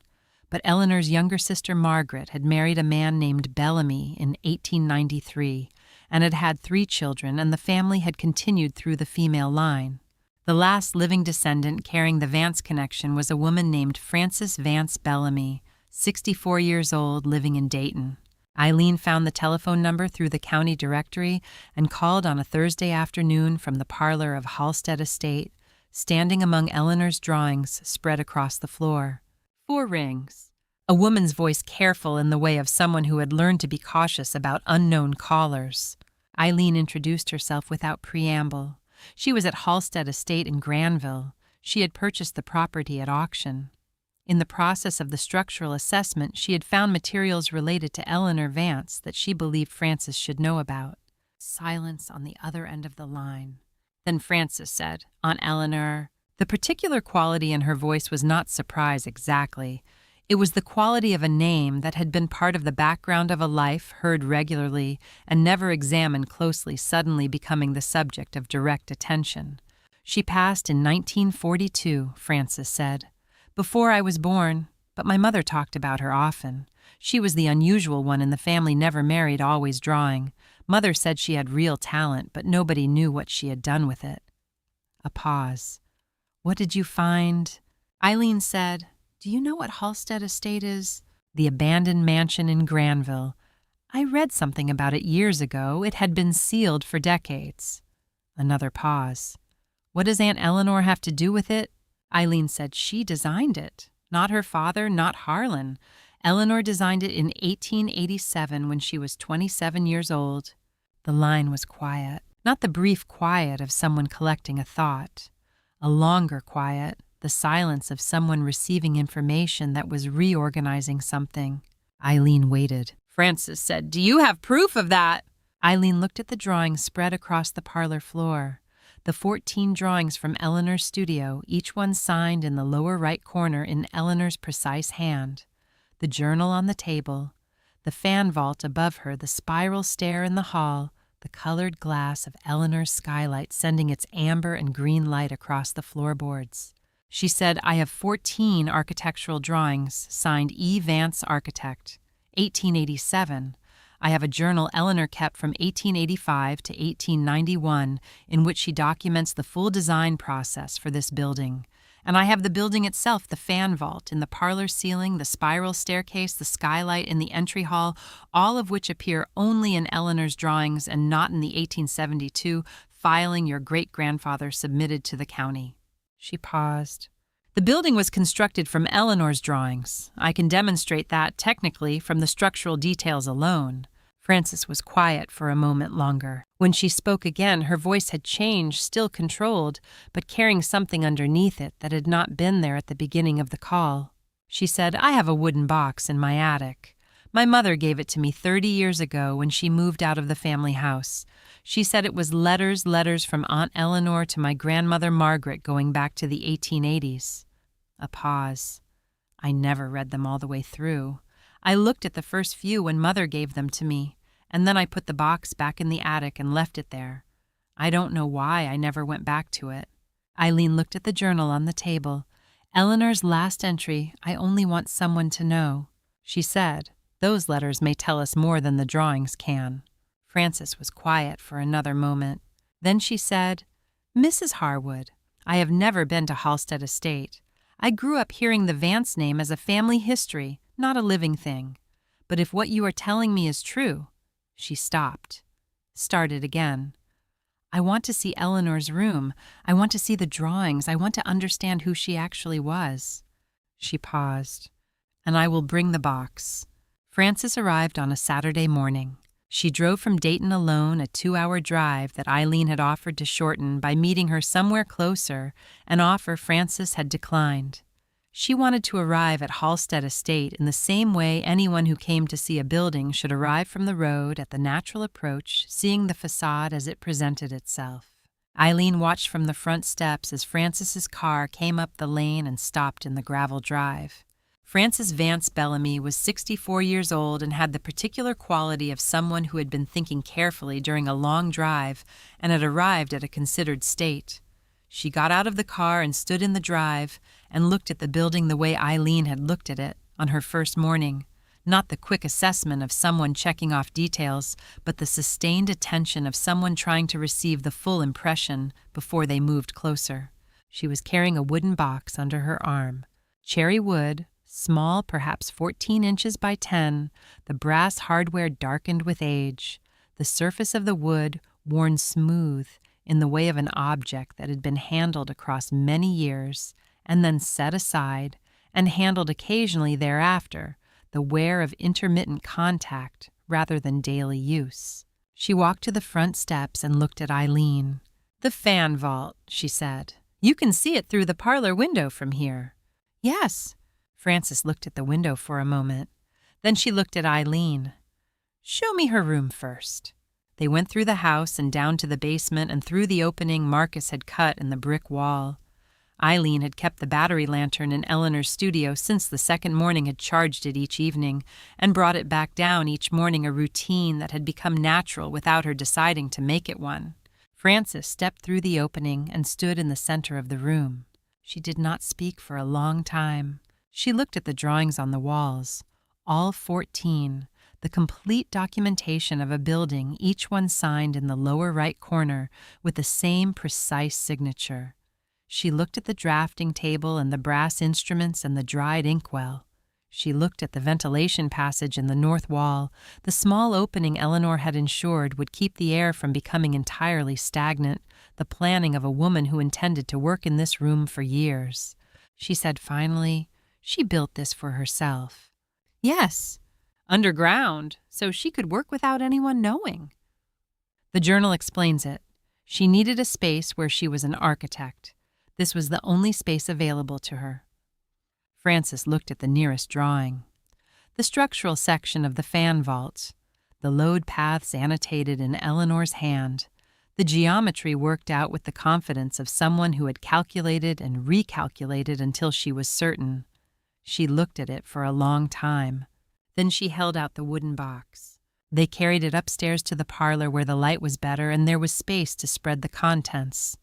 But Eleanor's younger sister Margaret had married a man named Bellamy in 1893 and had had 3 children, and the family had continued through the female line. The last living descendant carrying the Vance connection was a woman named Frances Vance Bellamy, 64 years old, living in Dayton. Eileen found the telephone number through the county directory and called on a Thursday afternoon from the parlor of Halstead Estate, standing among Eleanor's drawings spread across the floor. 4 rings. A woman's voice careful in the way of someone who had learned to be cautious about unknown callers. Eileen introduced herself without preamble. She was at Halstead Estate in Granville. She had purchased the property at auction. In the process of the structural assessment, she had found materials related to Eleanor Vance that she believed Frances should know about. Silence on the other end of the line. Then Frances said, "Aunt Eleanor." The particular quality in her voice was not surprise exactly. It was the quality of a name that had been part of the background of a life heard regularly and never examined closely, suddenly becoming the subject of direct attention. "She passed in 1942, Frances said. "Before I was born, but my mother talked about her often. She was the unusual one in the family, never married, always drawing. Mother said she had real talent, but nobody knew what she had done with it." A pause. "What did you find?" Eileen said, "Do you know what Halstead Estate is?" "The abandoned mansion in Granville. I read something about it years ago. It had been sealed for decades." Another pause. "What does Aunt Eleanor have to do with it?" Eileen said she designed it. Not her father, not Harlan. Eleanor designed it in 1887 when she was 27 years old. The line was quiet. Not the brief quiet of someone collecting a thought. A longer quiet, the silence of someone receiving information that was reorganizing something. Eileen waited. Frances said, "Do you have proof of that?" Eileen looked at the drawings spread across the parlor floor. The 14 drawings from Eleanor's studio, each one signed in the lower right corner in Eleanor's precise hand. The journal on the table, the fan vault above her, the spiral stair in the hall, the colored glass of Eleanor's skylight sending its amber and green light across the floorboards. She said, "I have 14 architectural drawings, signed E. Vance Architect, 1887. I have a journal Eleanor kept from 1885 to 1891 in which she documents the full design process for this building. And I have the building itself, the fan vault in the parlor ceiling, the spiral staircase, the skylight in the entry hall, all of which appear only in Eleanor's drawings and not in the 1872 filing your great-grandfather submitted to the county." She paused. "The building was constructed from Eleanor's drawings. I can demonstrate that, technically, from the structural details alone." Frances was quiet for a moment longer. When she spoke again, her voice had changed, still controlled, but carrying something underneath it that had not been there at the beginning of the call. She said, "I have a wooden box in my attic. My mother gave it to me 30 years ago when she moved out of the family house. She said it was letters from Aunt Eleanor to my grandmother Margaret going back to the 1880s. A pause. "I never read them all the way through. I looked at the first few when Mother gave them to me, and then I put the box back in the attic and left it there. I don't know why I never went back to it." Eileen looked at the journal on the table. "Eleanor's last entry, I only want someone to know." She said, "Those letters may tell us more than the drawings can." Frances was quiet for another moment. Then she said, "Mrs. Harwood, I have never been to Halstead Estate. I grew up hearing the Vance name as a family history, not a living thing. But if what you are telling me is true—" She stopped, started again. "I want to see Eleanor's room. I want to see the drawings. I want to understand who she actually was." She paused. "And I will bring the box." Frances arrived on a Saturday morning. She drove from Dayton alone, a 2-hour drive that Eileen had offered to shorten by meeting her somewhere closer, an offer Frances had declined. She wanted to arrive at Halstead Estate in the same way anyone who came to see a building should arrive from the road at the natural approach, seeing the facade as it presented itself. Eileen watched from the front steps as Frances's car came up the lane and stopped in the gravel drive. Frances Vance Bellamy was 64 years old and had the particular quality of someone who had been thinking carefully during a long drive and had arrived at a considered state. She got out of the car and stood in the drive and looked at the building the way Eileen had looked at it on her first morning. Not the quick assessment of someone checking off details, but the sustained attention of someone trying to receive the full impression before they moved closer. She was carrying a wooden box under her arm. Cherry wood, small, perhaps 14 inches by 10, the brass hardware darkened with age, the surface of the wood worn smooth in the way of an object that had been handled across many years and then set aside and handled occasionally thereafter, the wear of intermittent contact rather than daily use. She walked to the front steps and looked at Eileen. "The fan vault," she said. "You can see it through the parlor window from here." "Yes." Frances looked at the window for a moment. Then she looked at Eileen. "Show me her room first." They went through the house and down to the basement and through the opening Marcus had cut in the brick wall. Eileen had kept the battery lantern in Eleanor's studio since the second morning had charged it each evening and brought it back down each morning, a routine that had become natural without her deciding to make it one. Frances stepped through the opening and stood in the center of the room. She did not speak for a long time. She looked at the drawings on the walls, all 14, the complete documentation of a building, each one signed in the lower right corner with the same precise signature. She looked at the drafting table and the brass instruments and the dried inkwell. She looked at the ventilation passage in the north wall, the small opening Eleanor had ensured would keep the air from becoming entirely stagnant, the planning of a woman who intended to work in this room for years. She said finally, "She built this for herself." "Yes, underground, so she could work without anyone knowing." The journal explains it. She needed a space where she was an architect. This was the only space available to her. Frances looked at the nearest drawing. The structural section of the fan vault, the load paths annotated in Eleanor's hand, the geometry worked out with the confidence of someone who had calculated and recalculated until she was certain. She looked at it for a long time. Then she held out the wooden box. They carried it upstairs to the parlor where the light was better and there was space to spread the contents.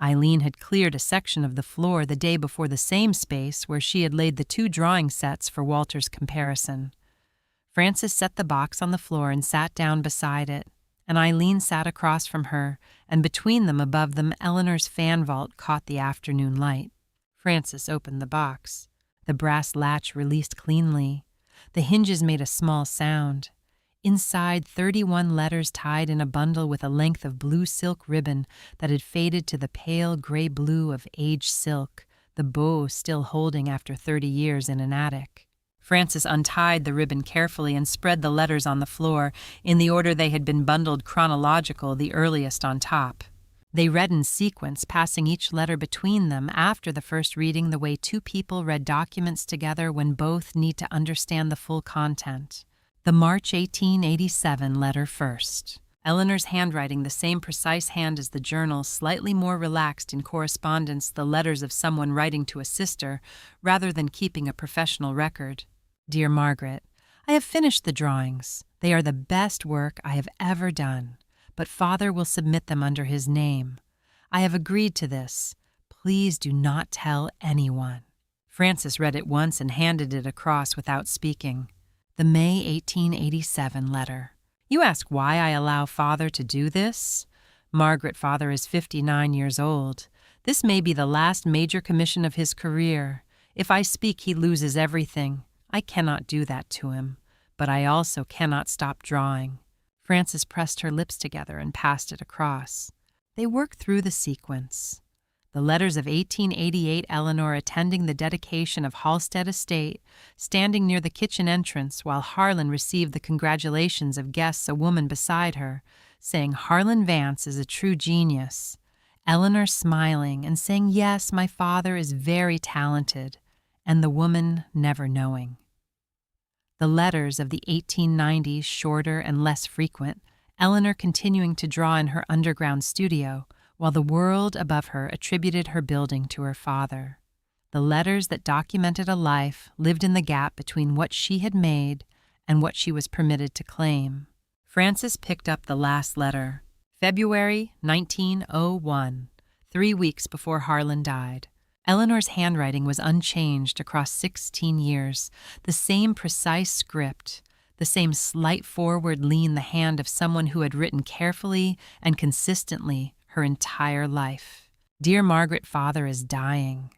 Eileen had cleared a section of the floor the day before the same space where she had laid the 2 drawing sets for Walter's comparison. Frances set the box on the floor and sat down beside it, and Eileen sat across from her, and between them, above them, Eleanor's fan vault caught the afternoon light. Frances opened the box. The brass latch released cleanly. The hinges made a small sound. Inside, 31 letters tied in a bundle with a length of blue silk ribbon that had faded to the pale gray blue of aged silk, the bow still holding after 30 years in an attic. Frances untied the ribbon carefully and spread the letters on the floor in the order they had been bundled, chronological, the earliest on top. They read in sequence, passing each letter between them after the first reading the way 2 people read documents together when both need to understand the full content. The March 1887 letter first. Eleanor's handwriting, the same precise hand as the journal, slightly more relaxed in correspondence, the letters of someone writing to a sister rather than keeping a professional record. "Dear Margaret, I have finished the drawings. They are the best work I have ever done, but Father will submit them under his name. I have agreed to this. Please do not tell anyone." Frances read it once and handed it across without speaking. The May 1887 letter. You ask why I allow Father to do this? Margaret Father is 59 years old. This may be the last major commission of his career. If I speak, he loses everything. I cannot do that to him, but I also cannot stop drawing. Frances pressed her lips together and passed it across. They worked through the sequence. The letters of 1888 Eleanor attending the dedication of Halstead Estate, standing near the kitchen entrance while Harlan received the congratulations of guests, a woman beside her, saying Harlan Vance is a true genius. Eleanor smiling and saying, yes, my father is very talented, and the woman never knowing. The letters of the 1890s, shorter and less frequent, Eleanor continuing to draw in her underground studio, while the world above her attributed her building to her father. The letters that documented a life lived in the gap between what she had made and what she was permitted to claim. Frances picked up the last letter. February 1901, 3 weeks before Harlan died. Eleanor's handwriting was unchanged across 16 years, the same precise script, the same slight forward lean, the hand of someone who had written carefully and consistently her entire life. Dear Margaret, Father is dying.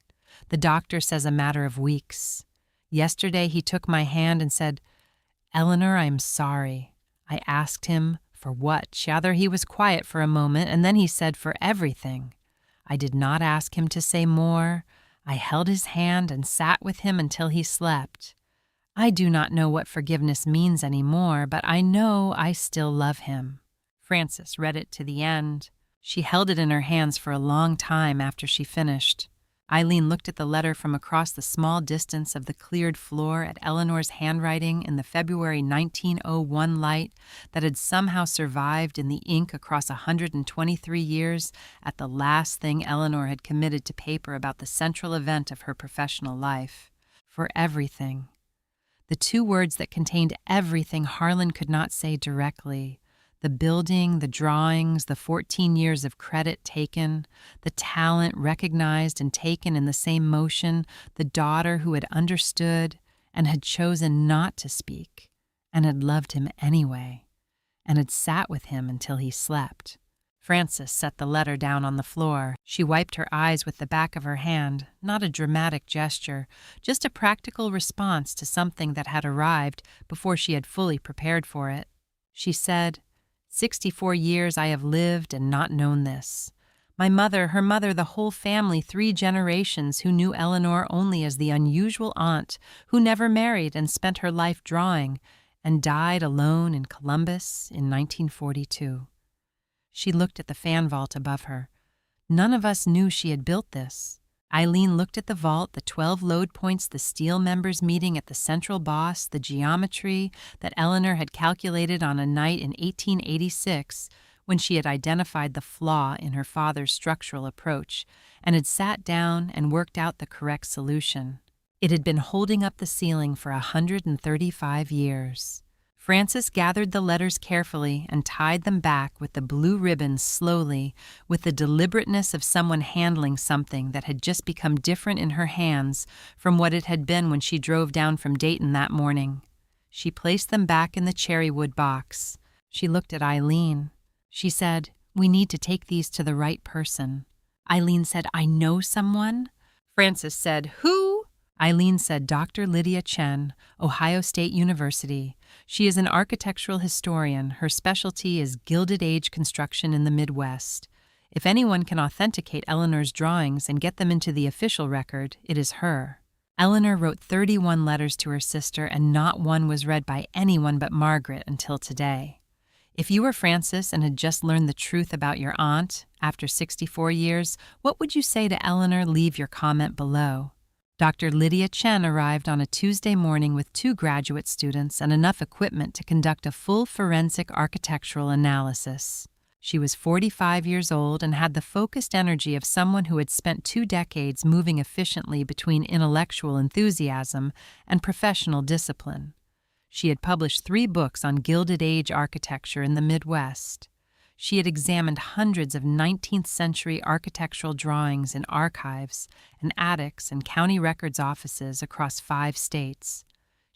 The doctor says a matter of weeks. Yesterday he took my hand and said, Eleanor, I am sorry. I asked him, for what? Rather, he was quiet for a moment, and then he said, for everything. I did not ask him to say more. I held his hand and sat with him until he slept. I do not know what forgiveness means anymore, but I know I still love him. Frances read it to the end. She held it in her hands for a long time after she finished. Eileen looked at the letter from across the small distance of the cleared floor at Eleanor's handwriting in the February 1901 light that had somehow survived in the ink across 123 years at the last thing Eleanor had committed to paper about the central event of her professional life. For everything. The two words that contained everything Harlan could not say directly. The building, the drawings, the 14 years of credit taken, the talent recognized and taken in the same motion, the daughter who had understood and had chosen not to speak, and had loved him anyway, and had sat with him until he slept. Frances set the letter down on the floor. She wiped her eyes with the back of her hand, not a dramatic gesture, just a practical response to something that had arrived before she had fully prepared for it. She said, 64 years I have lived and not known this. My mother, her mother, the whole family, 3 generations who knew Eleanor only as the unusual aunt who never married and spent her life drawing and died alone in Columbus in 1942. She looked at the fan vault above her. None of us knew she had built this. Eileen looked at the vault, the 12 load points, the steel members meeting at the central boss, the geometry that Eleanor had calculated on a night in 1886 when she had identified the flaw in her father's structural approach and had sat down and worked out the correct solution. It had been holding up the ceiling for 135 years. Frances gathered the letters carefully and tied them back with the blue ribbons slowly, with the deliberateness of someone handling something that had just become different in her hands from what it had been when she drove down from Dayton that morning. She placed them back in the cherrywood box. She looked at Eileen. She said, "We need to take these to the right person." Eileen said, "I know someone." Frances said, "Who?" Eileen said, "Dr. Lydia Chen, Ohio State University. She is an architectural historian. Her specialty is Gilded Age construction in the Midwest. If anyone can authenticate Eleanor's drawings and get them into the official record, it is her." Eleanor wrote 31 letters to her sister, and not one was read by anyone but Margaret until today. If you were Frances and had just learned the truth about your aunt after 64 years, what would you say to Eleanor? Leave your comment below. Dr. Lydia Chen arrived on a Tuesday morning with 2 graduate students and enough equipment to conduct a full forensic architectural analysis. She was 45 years old and had the focused energy of someone who had spent 2 decades moving efficiently between intellectual enthusiasm and professional discipline. She had published 3 books on Gilded Age architecture in the Midwest. She had examined hundreds of 19th century architectural drawings in archives and attics and county records offices across 5 states.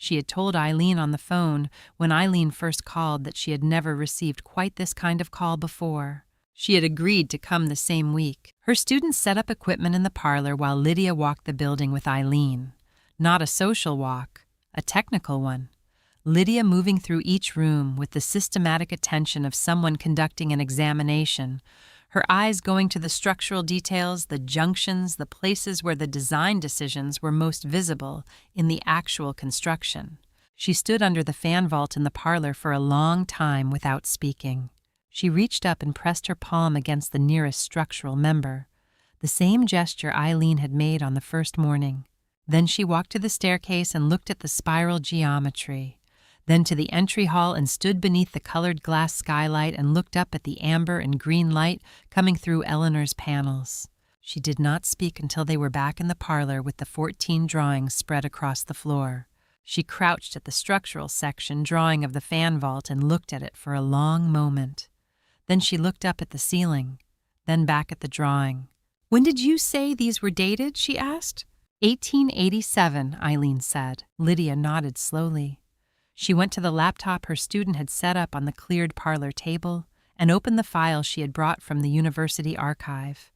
She had told Eileen on the phone when Eileen first called that she had never received quite this kind of call before. She had agreed to come the same week. Her students set up equipment in the parlor while Lydia walked the building with Eileen. Not a social walk, a technical one. Lydia moving through each room with the systematic attention of someone conducting an examination, her eyes going to the structural details, the junctions, the places where the design decisions were most visible in the actual construction. She stood under the fan vault in the parlor for a long time without speaking. She reached up and pressed her palm against the nearest structural member, the same gesture Eileen had made on the first morning. Then she walked to the staircase and looked at the spiral geometry. Then to the entry hall and stood beneath the colored glass skylight and looked up at the amber and green light coming through Eleanor's panels. She did not speak until they were back in the parlor with the 14 drawings spread across the floor. She crouched at the structural section drawing of the fan vault and looked at it for a long moment. Then she looked up at the ceiling, then back at the drawing. "When did you say these were dated?" she asked. 1887, Eileen said. Lydia nodded slowly. She went to the laptop her student had set up on the cleared parlor table and opened the file she had brought from the university archive.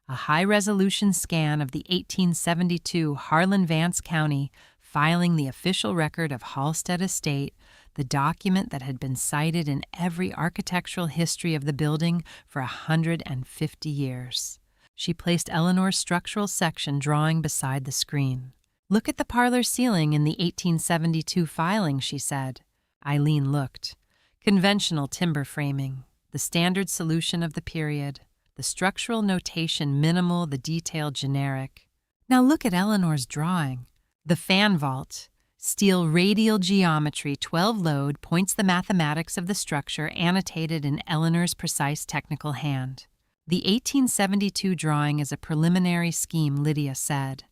A high-resolution scan of the 1872 Harlan-Vance County filing the official record of Halstead Estate, the document that had been cited in every architectural history of the building for 150 years. She placed Eleanor's structural section drawing beside the screen. "Look at the parlor ceiling in the 1872 filing," she said. Eileen looked. Conventional timber framing, the standard solution of the period, the structural notation minimal, the detail generic. "Now look at Eleanor's drawing. The fan vault, steel radial geometry, 12 load, points the mathematics of the structure annotated in Eleanor's precise technical hand." The 1872 drawing is a preliminary scheme, Lydia said.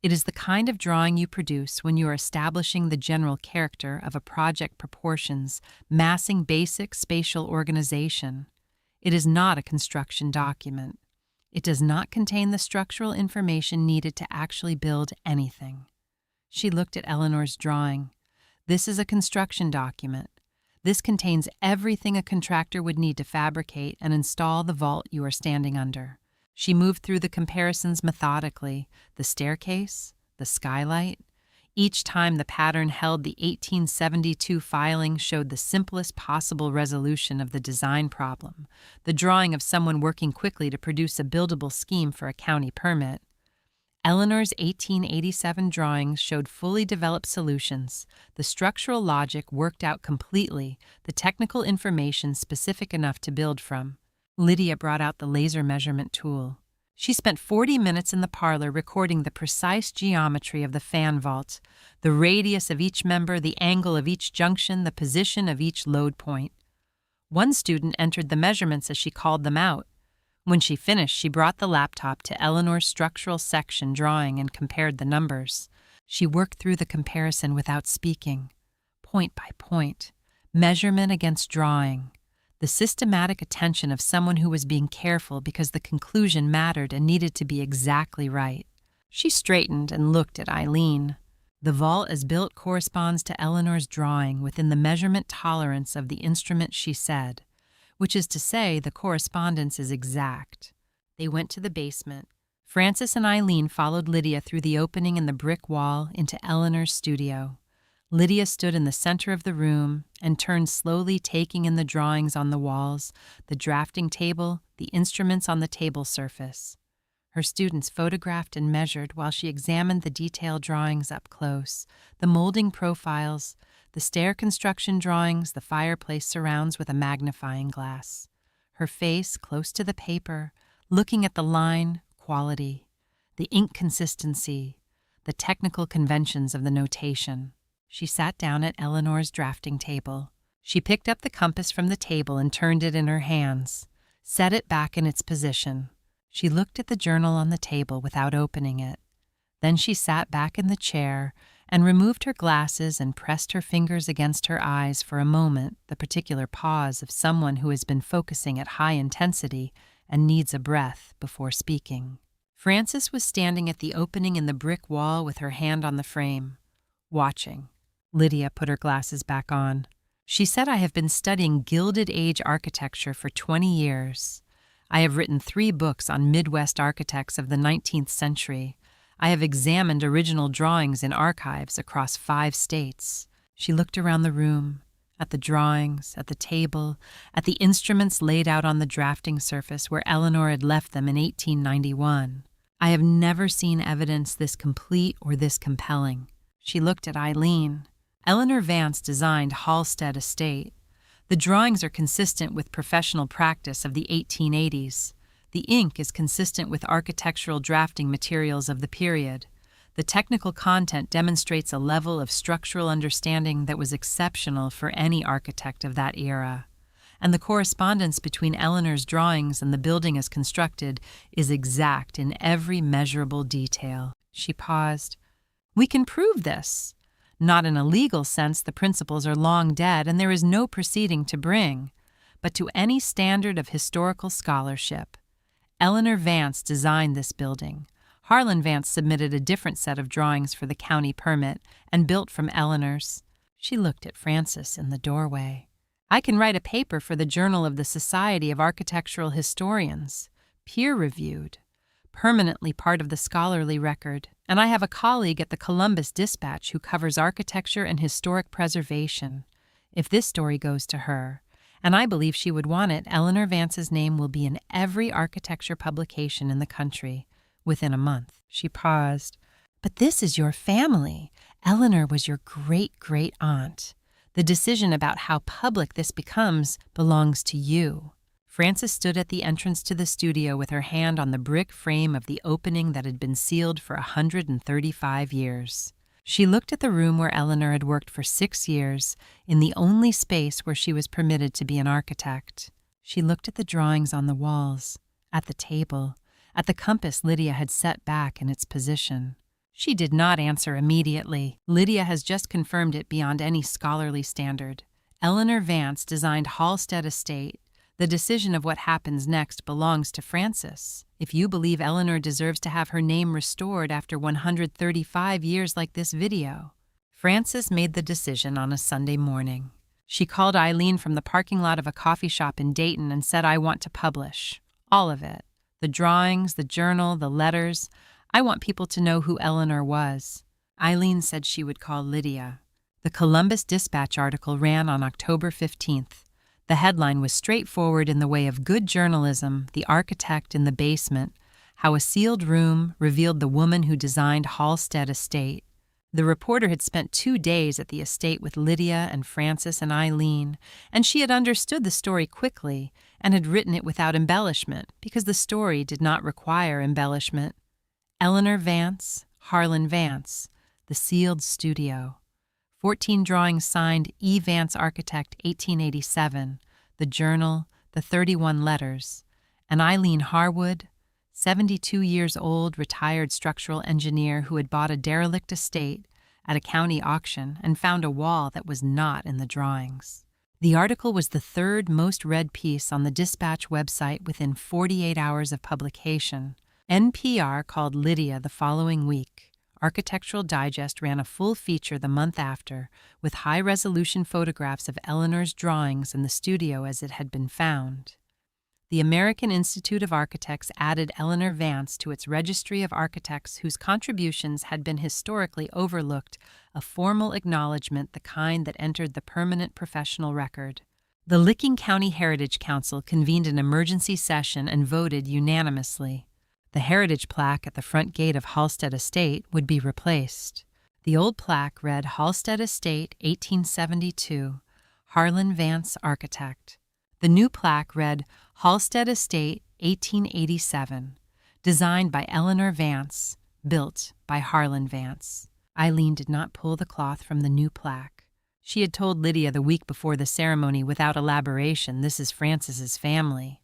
It is the kind of drawing you produce when you are establishing the general character of a project proportions, massing basic spatial organization. It is not a construction document. It does not contain the structural information needed to actually build anything. She looked at Eleanor's drawing. This is a construction document. This contains everything a contractor would need to fabricate and install the vault you are standing under. She moved through the comparisons methodically, the staircase, the skylight. Each time the pattern held the 1872 filing showed the simplest possible resolution of the design problem, the drawing of someone working quickly to produce a buildable scheme for a county permit. Eleanor's 1887 drawings showed fully developed solutions, the structural logic worked out completely, the technical information specific enough to build from. Lydia brought out the laser measurement tool. She spent 40 minutes in the parlor recording the precise geometry of the fan vault, the radius of each member, the angle of each junction, the position of each load point. One student entered the measurements as she called them out. When she finished, she brought the laptop to Eleanor's structural section drawing and compared the numbers. She worked through the comparison without speaking, point by point, measurement against drawing, the systematic attention of someone who was being careful because the conclusion mattered and needed to be exactly right. She straightened and looked at Eileen. The vault as built corresponds to Eleanor's drawing within the measurement tolerance of the instrument, she said, which is to say the correspondence is exact. They went to the basement. Frances and Eileen followed Lydia through the opening in the brick wall into Eleanor's studio. Lydia stood in the center of the room and turned slowly, taking in the drawings on the walls, the drafting table, the instruments on the table surface. Her students photographed and measured while she examined the detailed drawings up close, the molding profiles, the stair construction drawings, the fireplace surrounds with a magnifying glass. Her face close to the paper, looking at the line, quality, the ink consistency, the technical conventions of the notation. She sat down at Eleanor's drafting table. She picked up the compass from the table and turned it in her hands, set it back in its position. She looked at the journal on the table without opening it. Then she sat back in the chair and removed her glasses and pressed her fingers against her eyes for a moment, the particular pause of someone who has been focusing at high intensity and needs a breath before speaking. Frances was standing at the opening in the brick wall with her hand on the frame, watching. Lydia put her glasses back on. She said, "I have been studying Gilded Age architecture for 20 years. I have written 3 books on Midwest architects of the 19th century. I have examined original drawings in archives across 5 states." She looked around the room, at the drawings, at the table, at the instruments laid out on the drafting surface where Eleanor had left them in 1891. "I have never seen evidence this complete or this compelling." She looked at Eileen. Eleanor Vance designed Halstead Estate. The drawings are consistent with professional practice of the 1880s. The ink is consistent with architectural drafting materials of the period. The technical content demonstrates a level of structural understanding that was exceptional for any architect of that era. And the correspondence between Eleanor's drawings and the building as constructed is exact in every measurable detail. She paused. "We can prove this. Not in a legal sense, the principles are long dead and there is no proceeding to bring, but to any standard of historical scholarship. Eleanor Vance designed this building. Harlan Vance submitted a different set of drawings for the county permit and built from Eleanor's." She looked at Frances in the doorway. "I can write a paper for the Journal of the Society of Architectural Historians, peer-reviewed, permanently part of the scholarly record, and I have a colleague at the Columbus Dispatch who covers architecture and historic preservation. If this story goes to her, and I believe she would want it, Eleanor Vance's name will be in every architecture publication in the country within a month." She paused. "But this is your family. Eleanor was your great-great-aunt. The decision about how public this becomes belongs to you." Frances stood at the entrance to the studio with her hand on the brick frame of the opening that had been sealed for 135 years. She looked at the room where Eleanor had worked for 6 years, in the only space where she was permitted to be an architect. She looked at the drawings on the walls, at the table, at the compass Lydia had set back in its position. She did not answer immediately. Lydia has just confirmed it beyond any scholarly standard. Eleanor Vance designed Halstead Estate. The decision of what happens next belongs to Frances. If you believe Eleanor deserves to have her name restored after 135 years like this video. Frances made the decision on a Sunday morning. She called Eileen from the parking lot of a coffee shop in Dayton and said, "I want to publish. All of it. The drawings, the journal, the letters. I want people to know who Eleanor was." Eileen said she would call Lydia. The Columbus Dispatch article ran on October 15th. The headline was straightforward in the way of good journalism, the architect in the basement, how a sealed room revealed the woman who designed Halstead Estate. The reporter had spent 2 days at the estate with Lydia and Frances and Eileen, and she had understood the story quickly and had written it without embellishment because the story did not require embellishment. Eleanor Vance, Harlan Vance, the sealed studio. 14 drawings signed E. Vance Architect, 1887, the journal, the 31 letters, and Eileen Harwood, 72 years old, retired structural engineer who had bought a derelict estate at a county auction and found a wall that was not in the drawings. The article was the 3rd most read piece on the Dispatch website within 48 hours of publication. NPR called Lydia the following week. Architectural Digest ran a full feature the month after, with high-resolution photographs of Eleanor's drawings in the studio as it had been found. The American Institute of Architects added Eleanor Vance to its registry of architects whose contributions had been historically overlooked, a formal acknowledgement the kind that entered the permanent professional record. The Licking County Heritage Council convened an emergency session and voted unanimously. The heritage plaque at the front gate of Halstead Estate would be replaced. The old plaque read Halstead Estate, 1872, Harlan Vance Architect. The new plaque read Halstead Estate, 1887, designed by Eleanor Vance, built by Harlan Vance. Eileen did not pull the cloth from the new plaque. She had told Lydia the week before the ceremony without elaboration, "This is Frances's family."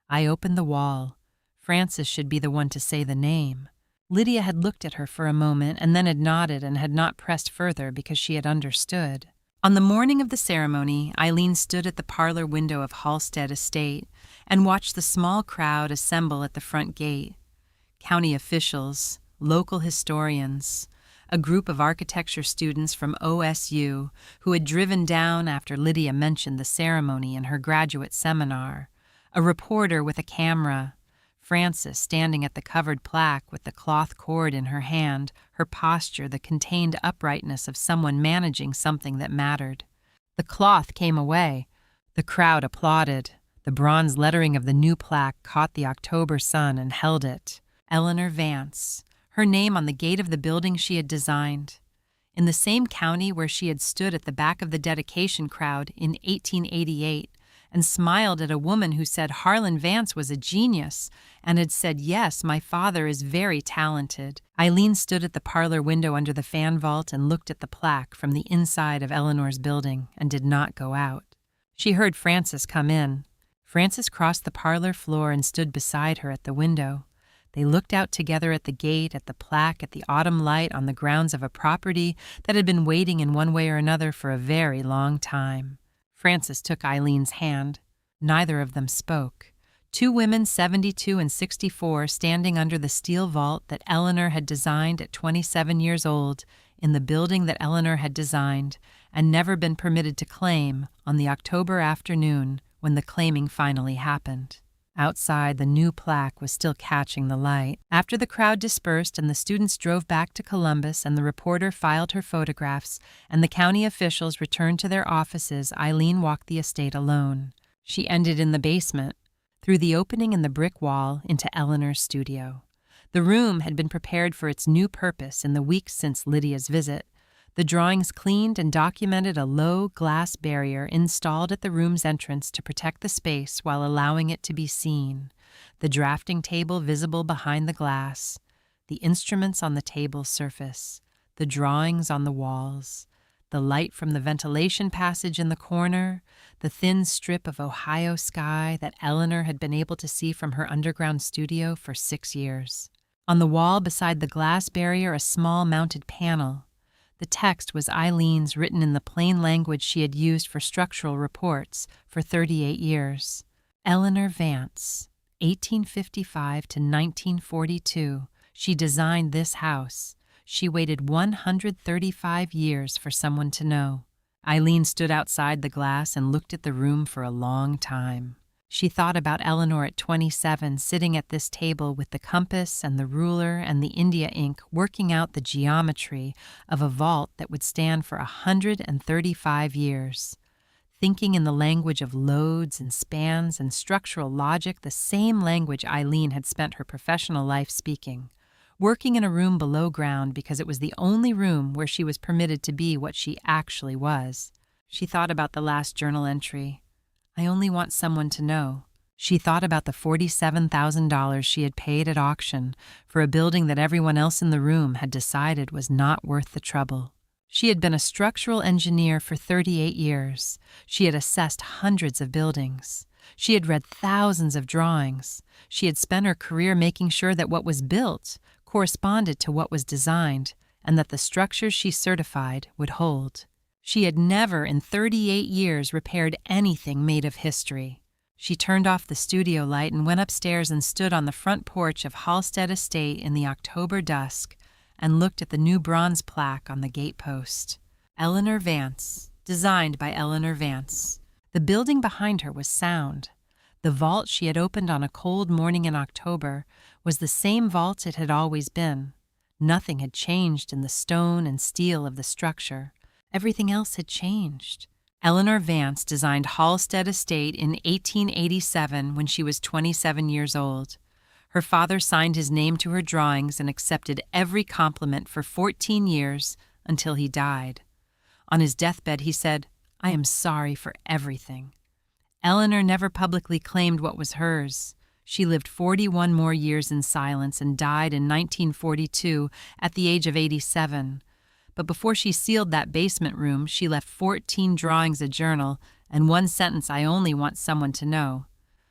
I opened the wall. Frances should be the one to say the name. Lydia had looked at her for a moment and then had nodded and had not pressed further because she had understood. On the morning of the ceremony, Eileen stood at the parlor window of Halstead Estate and watched the small crowd assemble at the front gate. County officials, local historians, a group of architecture students from OSU who had driven down after Lydia mentioned the ceremony in her graduate seminar, a reporter with a camera, Frances standing at the covered plaque with the cloth cord in her hand, her posture the contained uprightness of someone managing something that mattered. The cloth came away. The crowd applauded. The bronze lettering of the new plaque caught the October sun and held it. Eleanor Vance, her name on the gate of the building she had designed. In the same county where she had stood at the back of the dedication crowd in 1888 and smiled at a woman who said Harlan Vance was a genius and had said, "Yes, my father is very talented." Eileen stood at the parlor window under the fan vault and looked at the plaque from the inside of Eleanor's building and did not go out. She heard Frances come in. Frances crossed the parlor floor and stood beside her at the window. They looked out together at the gate, at the plaque, at the autumn light on the grounds of a property that had been waiting in one way or another for a very long time. Frances took Eileen's hand. Neither of them spoke. Two women, 72 and 64, standing under the steel vault that Eleanor had designed at 27 years old in the building that Eleanor had designed and never been permitted to claim on the October afternoon when the claiming finally happened. Outside, the new plaque was still catching the light. After the crowd dispersed and the students drove back to Columbus and the reporter filed her photographs and the county officials returned to their offices, Eileen walked the estate alone. She ended in the basement, through the opening in the brick wall into Eleanor's studio. The room had been prepared for its new purpose in the weeks since Lydia's visit. The drawings cleaned and documented a low glass barrier installed at the room's entrance to protect the space while allowing it to be seen, the drafting table visible behind the glass, the instruments on the table's surface, the drawings on the walls, the light from the ventilation passage in the corner, the thin strip of Ohio sky that Eleanor had been able to see from her underground studio for 6 years. On the wall beside the glass barrier, a small mounted panel. The text was Eileen's, written in the plain language she had used for structural reports for 38 years. Eleanor Vance, 1855 to 1942. She designed this house. She waited 135 years for someone to know. Eileen stood outside the glass and looked at the room for a long time. She thought about Eleanor at 27 sitting at this table with the compass and the ruler and the India ink working out the geometry of a vault that would stand for 135 years. Thinking in the language of loads and spans and structural logic, the same language Eileen had spent her professional life speaking. Working in a room below ground because it was the only room where she was permitted to be what she actually was. She thought about the last journal entry. I only want someone to know. She thought about the $47,000 she had paid at auction for a building that everyone else in the room had decided was not worth the trouble. She had been a structural engineer for 38 years. She had assessed hundreds of buildings. She had read thousands of drawings. She had spent her career making sure that what was built corresponded to what was designed and that the structures she certified would hold. She had never in 38 years repaired anything made of history. She turned off the studio light and went upstairs and stood on the front porch of Halstead Estate in the October dusk and looked at the new bronze plaque on the gatepost. Eleanor Vance, designed by Eleanor Vance. The building behind her was sound. The vault she had opened on a cold morning in October was the same vault it had always been. Nothing had changed in the stone and steel of the structure. Everything else had changed. Eleanor Vance designed Halstead Estate in 1887 when she was 27 years old. Her father signed his name to her drawings and accepted every compliment for 14 years until he died. On his deathbed, he said, "I am sorry for everything." Eleanor never publicly claimed what was hers. She lived 41 more years in silence and died in 1942 at the age of 87. But before she sealed that basement room, she left 14 drawings, a journal, and one sentence, "I only want someone to know."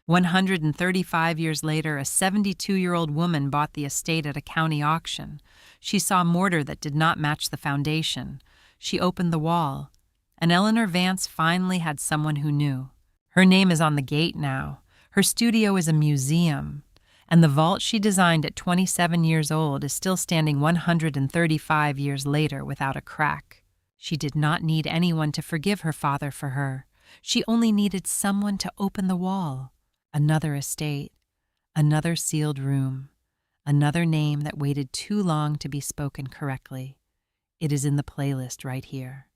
135 years later, a 72-year-old woman bought the estate at a county auction. She saw mortar that did not match the foundation. She opened the wall, and Eleanor Vance finally had someone who knew. Her name is on the gate now. Her studio is a museum. And the vault she designed at 27 years old is still standing 135 years later without a crack. She did not need anyone to forgive her father for her. She only needed someone to open the wall. Another estate, another sealed room, another name that waited too long to be spoken correctly. It is in the playlist right here.